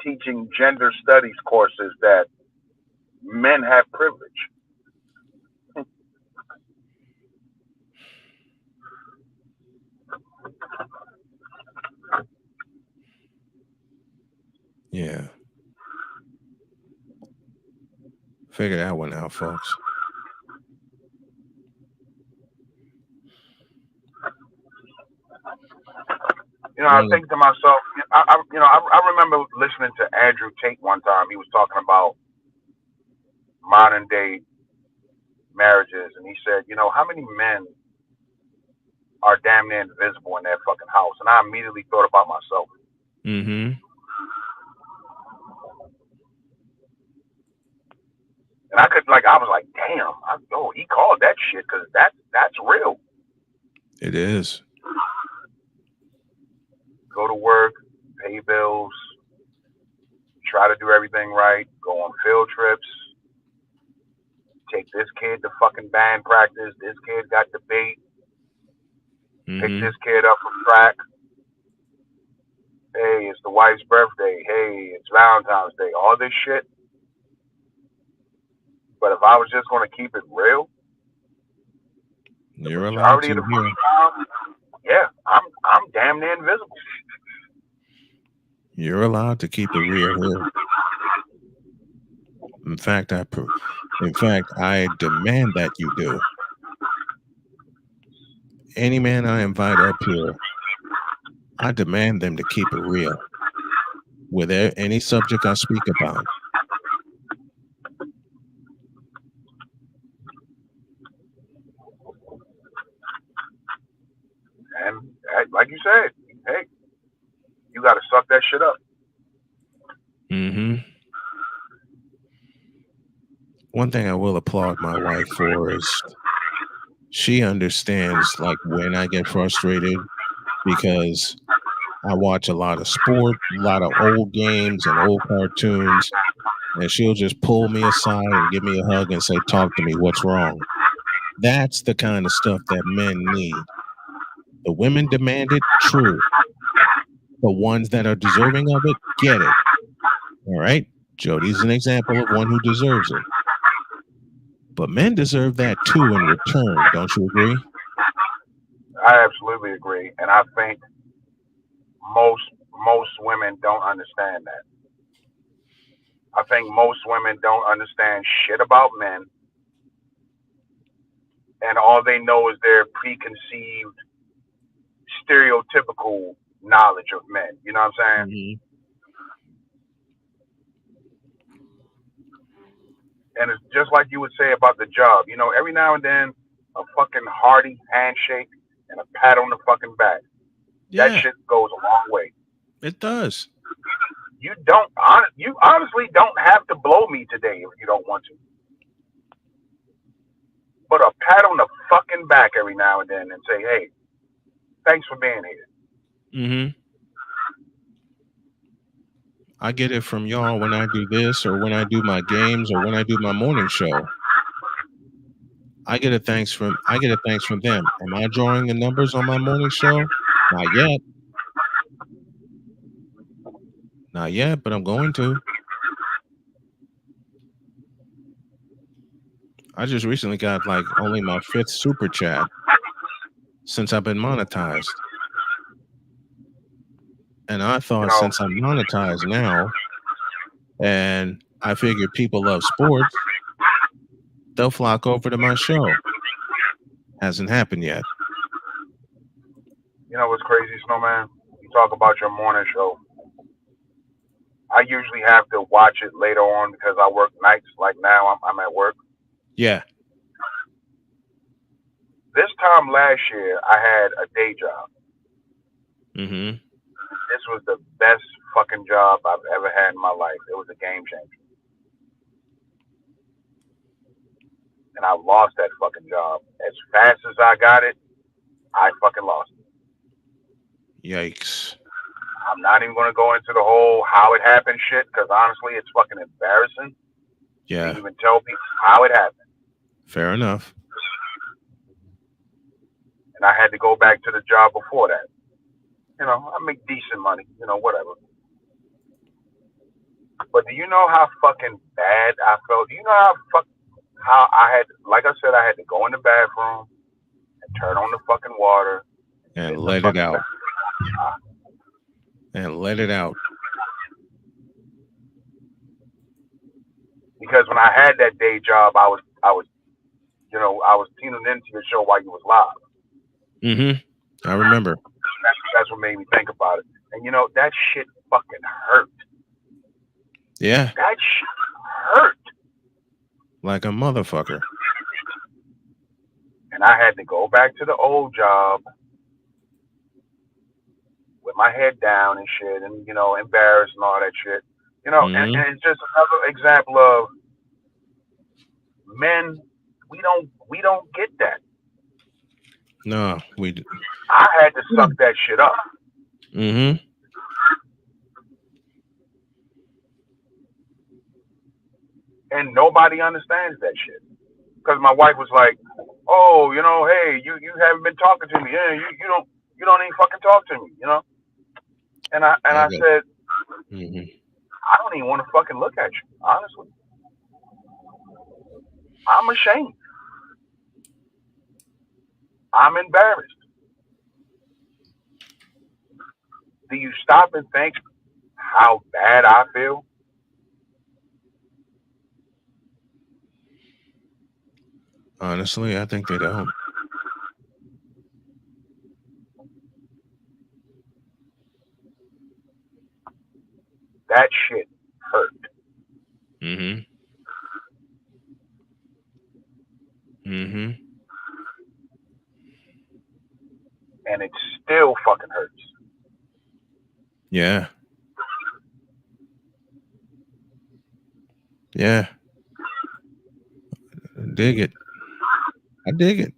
teaching gender studies courses that men have privilege. Yeah. Figure that one out, folks. I One of the, think to myself, I remember listening to Andrew Tate one time. He was talking about modern day marriages, and he said, how many men are damn near invisible in their fucking house? And I immediately thought about myself. mm-hmm. And I was like, damn, he called that shit because that's real. It is. Go to work, pay bills, try to do everything right, go on field trips, take this kid to fucking band practice, this kid got debate, pick Mm-hmm. this kid up from track. Hey, it's the wife's birthday. Hey, it's Valentine's Day. All this shit. But if I was just going to keep it real, the You're allowed majority of to the here. fucking time, yeah, I'm damn near invisible. You're allowed to keep it real here. In fact, I demand that you do. Any man I invite up here, I demand them to keep it real with any subject I speak about. And like you said, hey, you got to suck that shit up. Mm-hmm. One thing I will applaud my wife for is she understands like when I get frustrated because I watch a lot of sport, a lot of old games and old cartoons, and she'll just pull me aside and give me a hug and say, "Talk to me. What's wrong?" That's the kind of stuff that men need. The women demand it, true. The ones that are deserving of it, get it. All right. Jody's an example of one who deserves it. But men deserve that too in return. Don't you agree? I absolutely agree, and I think most most women don't understand that. I think most women don't understand shit about men, and all they know is their preconceived, stereotypical knowledge of men. You know what I'm saying? Hmm. And it's just like you would say about the job. Every now and then, a fucking hearty handshake and a pat on the fucking back. That Yeah, shit goes a long way. it does. You honestly don't have to blow me today if you don't want to. But a pat on the fucking back every now and then and say, hey, thanks for being here. Hmm. I get it from y'all when I do this or when I do my games or when I do my morning show. I get a thanks from them. Am I drawing the numbers on my morning show? Not yet. Not yet, but I'm going to. I just recently got like only my fifth super chat since I've been monetized. And I You thought know, since I'm monetized now and I figure people love sports, they'll flock over to my show. Hasn't happened yet. you know what's crazy, Snowman? You talk about your morning show. I usually have to watch it later on because I work nights. Like now, I'm at work. Yeah. This time last year, I had a day job. Mm-hmm. This was the best fucking job I've ever had in my life. It was a game changer. And I lost that fucking job. As fast as I got it, I fucking lost it. Yikes. I'm not even going to go into the whole how it happened shit because honestly, it's fucking embarrassing to Yeah. even tell people how it happened. Fair enough. And I had to go back to the job before that. I make decent money, whatever. But do you know how fucking bad I felt? Do you know how I had, like I said, I had to go in the bathroom and turn on the fucking water, And sit in the let it fucking out. bathroom. And let it out. because when I had that day job, I was tuning into your show while you was live. I remember. That's what made me think about it. And that shit fucking hurt. Yeah, That shit hurt. like a motherfucker. And I had to go back to the old job with my head down and shit, and embarrassed and all that shit. Hmm. And it's just another example of men. We don't get that. No, I had to suck that shit up, hmm and nobody understands that shit. Because my wife was like, "Oh, hey, you haven't been talking to me. Yeah, you don't even fucking talk to me. And I I got. said, Hmm. I don't even want to fucking look at you. Honestly, I'm ashamed. I'm embarrassed. Do you stop and think how bad I feel? Honestly, I think they don't. That shit hurt, Hmm. Hmm. and it still fucking hurts. Yeah. Yeah. Dig it. I dig it.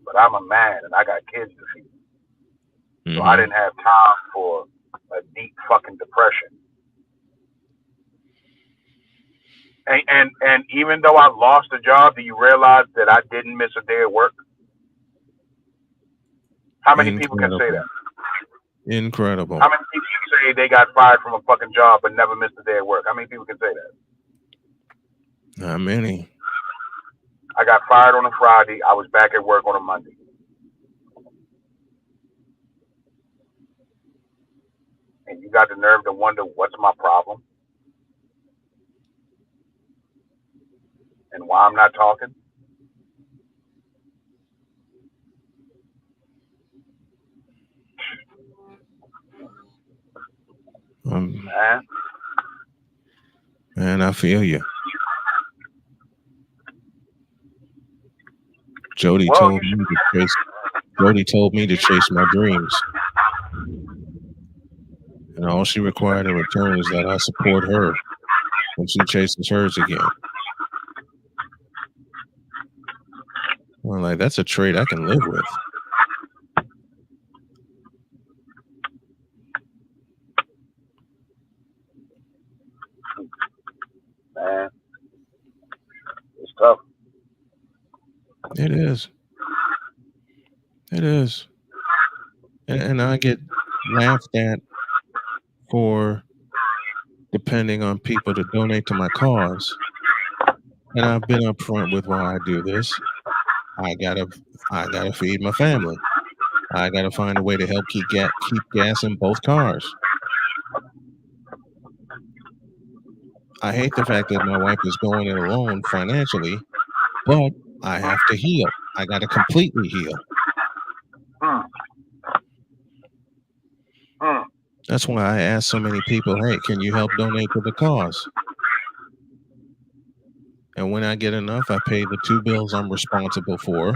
But I'm a man and I got kids to feed, so I Hmm. didn't have time for a deep fucking depression. And even though I lost the job, do you realize that I didn't miss a day of work? How many people can say Incredible. that? Incredible. How many people can say they got fired from a fucking job but never missed a day of work? How many people can say that? Not many. I got fired on a Friday. I was back at work on a Monday. And you got the nerve to wonder what's my problem and why I'm not talking? Um, Man. man, I feel you. Jody Well, you told me should. to chase. Jody told me to chase my dreams, and all she required in return is that I support her when she chases hers again. I'm like, that's a trait I can live with. Man, it's tough. It is. It is. And I get laughed at for depending on people to donate to my cause. And I've been upfront with why I do this. I gotta, I gotta feed my family. I gotta find a way to help keep gas in both cars. I hate the fact that my wife is going it alone financially, but I have to heal. I gotta completely heal. Hmm. Hmm. That's why I ask so many people, hey, can you help donate to the cause? And when I get enough, I pay the two bills I'm responsible for,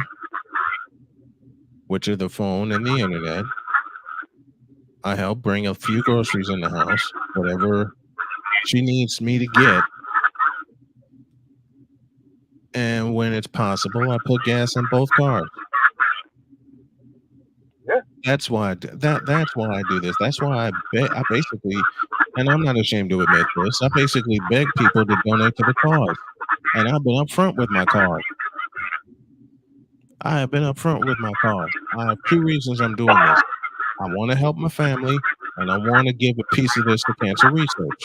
which are the phone and the internet. I help bring a few groceries in the house, whatever she needs me to get. And when it's possible, I put gas in both cars. Yeah. That's why that's why I do this. That's why I basically, and I'm not ashamed to admit this. I basically beg people to donate to the cause, and I've been upfront with my cause. I have been upfront with my cause. I have two reasons I'm doing this. I want to help my family, and I want to give a piece of this to cancer research.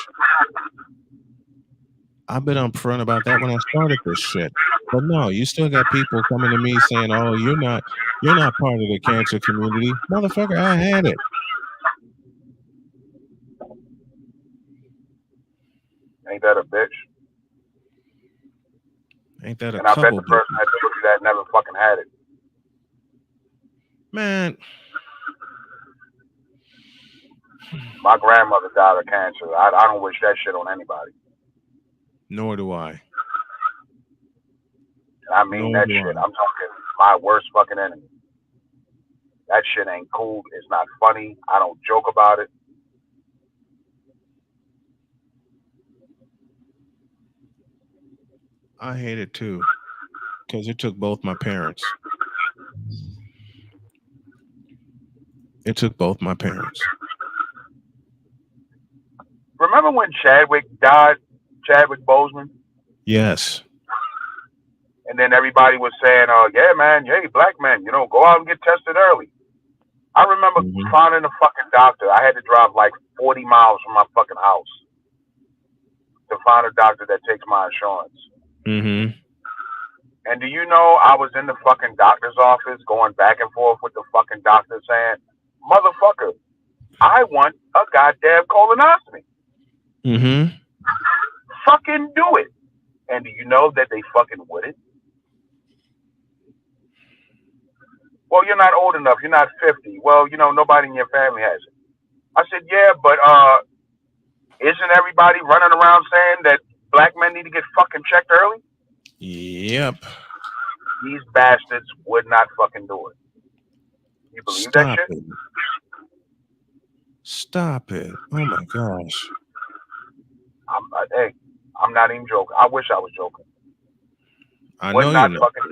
I've been upfront about that when I started this shit. But no, you still got people coming to me saying, "Oh, you're not part of the cancer community." Motherfucker, I had it. Ain't that a bitch? Ain't that a And I bet couple the person bitches? that told you that never fucking had it. Man, My grandmother died of cancer. I don't wish that shit on anybody. nor do I. And I mean Nor that do shit. I. I'm talking my worst fucking enemy. That shit ain't cool. It's not funny. I don't joke about it. I hate it too because it took both my parents. It took both my parents. Remember when Chadwick died? Chadwick Boseman? Yes. And then everybody was saying, yeah, man, hey, black men, go out and get tested early. I remember Hmm. finding a fucking doctor. I had to drive like 40 miles from my fucking house to find a doctor that takes my insurance. Hmm. And do you know I was in the fucking doctor's office going back and forth with the fucking doctor saying, motherfucker, I want a goddamn colonoscopy. Hmm. Fucking do it. And do you know that they fucking wouldn't? Well, you're not old enough. You're not 50. Well, nobody in your family has it. I said, yeah, but isn't everybody running around saying that black men need to get fucking checked early? Yep. These bastards would not fucking do it. You believe that Stop shit? it. Stop it. Oh my gosh. Hey, I'm not even joking. I wish I was joking. I Would know you're not not. fucking.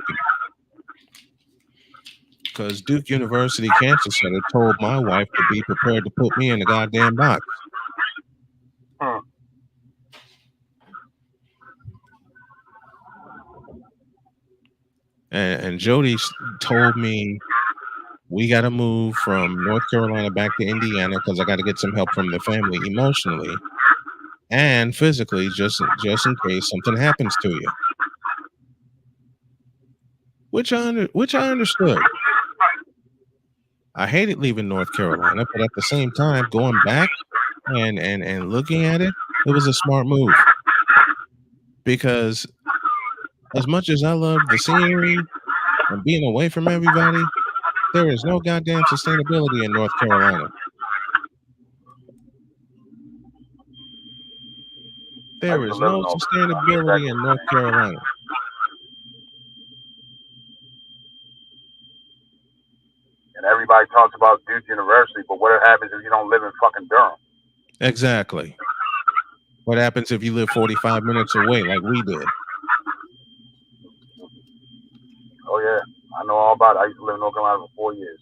Because Duke University Cancer Center told my wife to be prepared to put me in the goddamn box. Hmm. And Jody told me we got to move from North Carolina back to Indiana because I got to get some help from the family emotionally and physically, just in case something happens to you. Which I understood. I hated leaving North Carolina, but at the same time, going back and looking at it, it was a smart move because as much as I loved the scenery and being away from everybody, there is no goddamn sustainability in North Carolina. I There used to is live in no North Carolina. sustainability in North Carolina. And everybody talks about Duke University, but what happens if you don't live in fucking Durham? Exactly. What happens if you live 45 minutes away like we did? Oh yeah, I know all about it. I used to live in North Carolina for 4 years.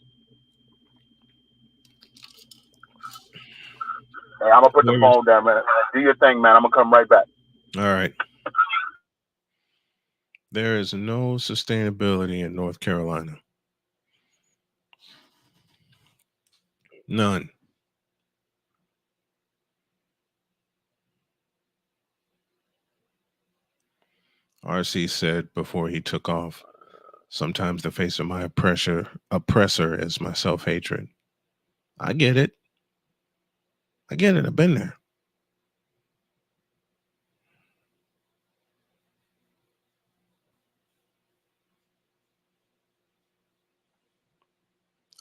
Hey, I'm gonna put the There is. phone down, man. Do your thing, man. I'm gonna come right back. All right. There is no sustainability in North Carolina. None. RC said before he took off, sometimes the face of my oppressor is my self-hatred. I get it. I get it. I've been there.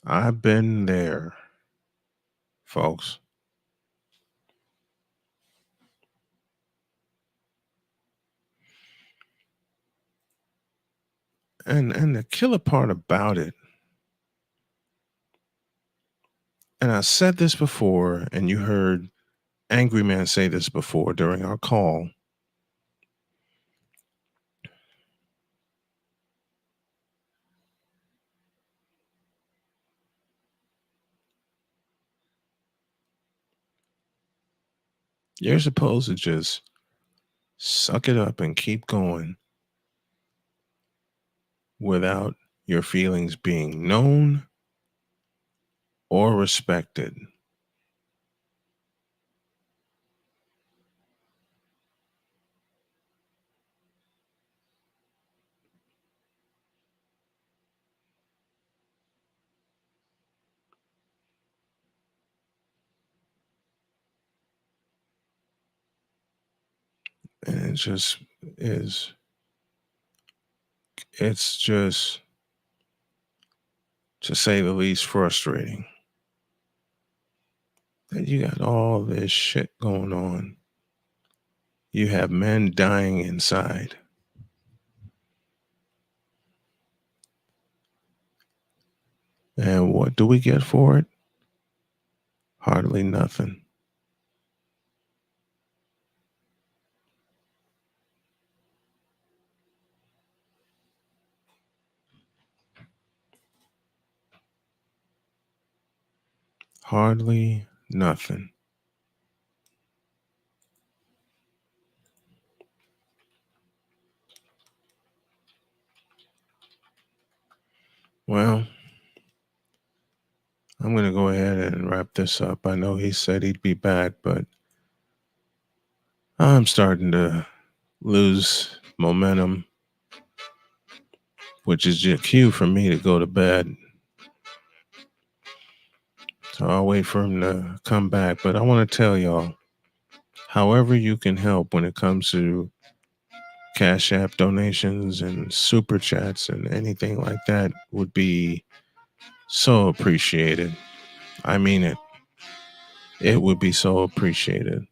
I've been there, folks. And the killer part about it, and I said this before, and you heard Angry Man say this before during our call. You're supposed to just suck it up and keep going without your feelings being known or respected. just is it's just, to say the least, frustrating that you got all this shit going on. You have men dying inside. And what do we get for it? Hardly nothing. Hardly nothing. Well, I'm going to go ahead and wrap this up. I know he said he'd be back, but I'm starting to lose momentum, which is a cue for me to go to bed. So I'll wait for him to come back. But I want to tell y'all, however you can help when it comes to Cash App donations and super chats and anything like that would be so appreciated. I mean it. It would be so appreciated.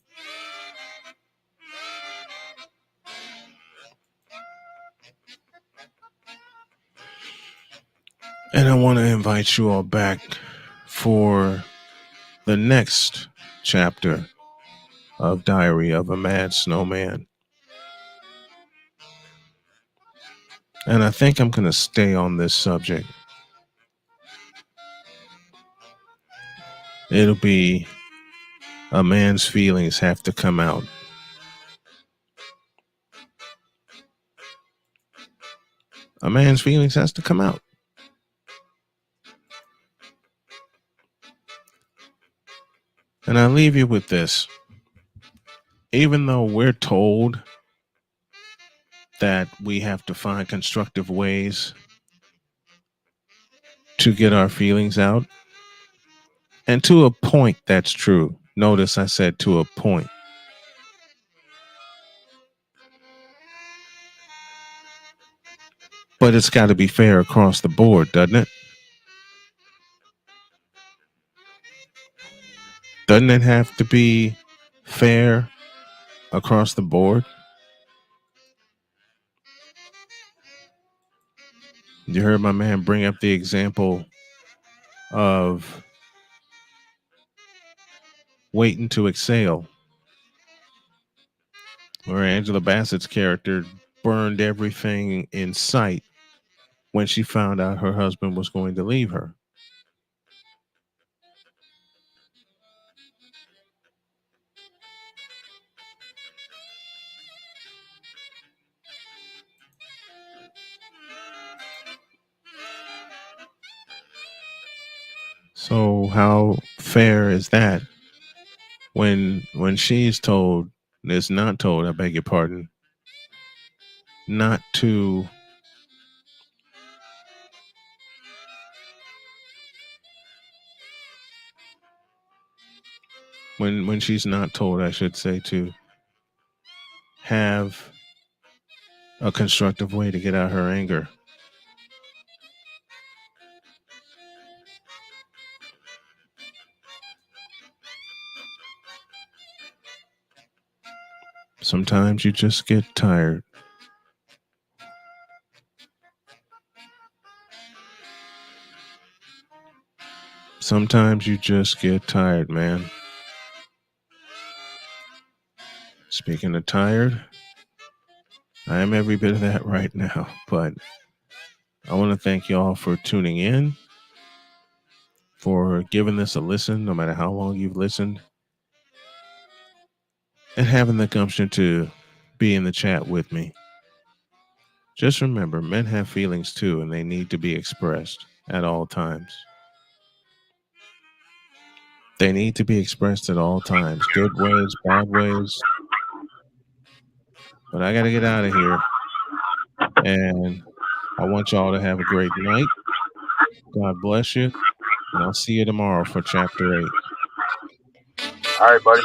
And I want to invite you all back for the next chapter of Diary of a Mad Snowman. And I think I'm going to stay on this subject. It'll be a man's feelings have to come out. A man's feelings has to come out. And I leave you with this. Even though we're told that we have to find constructive ways to get our feelings out, and to a point, that's true. Notice I said to a point. But it's got to be fair across the board, doesn't it? Doesn't it have to be fair across the board? You heard my man bring up the example of Waiting to Exhale, where Angela Bassett's character burned everything in sight when she found out her husband was going to leave her. So how fair is that when she's told, is not told, I beg your pardon, not to when she's not told, I should say, to have a constructive way to get out her anger. Sometimes you just get tired. Sometimes you just get tired, man. Speaking of tired, I am every bit of that right now. But I want to thank y'all for tuning in, for giving this a listen, no matter how long you've listened, and having the gumption to be in the chat with me. Just remember, men have feelings too, and they need to be expressed at all times. They need to be expressed at all times, good ways, bad ways. But I got to get out of here. And I want y'all to have a great night. God bless you. And I'll see you tomorrow for chapter 8. All right, buddy.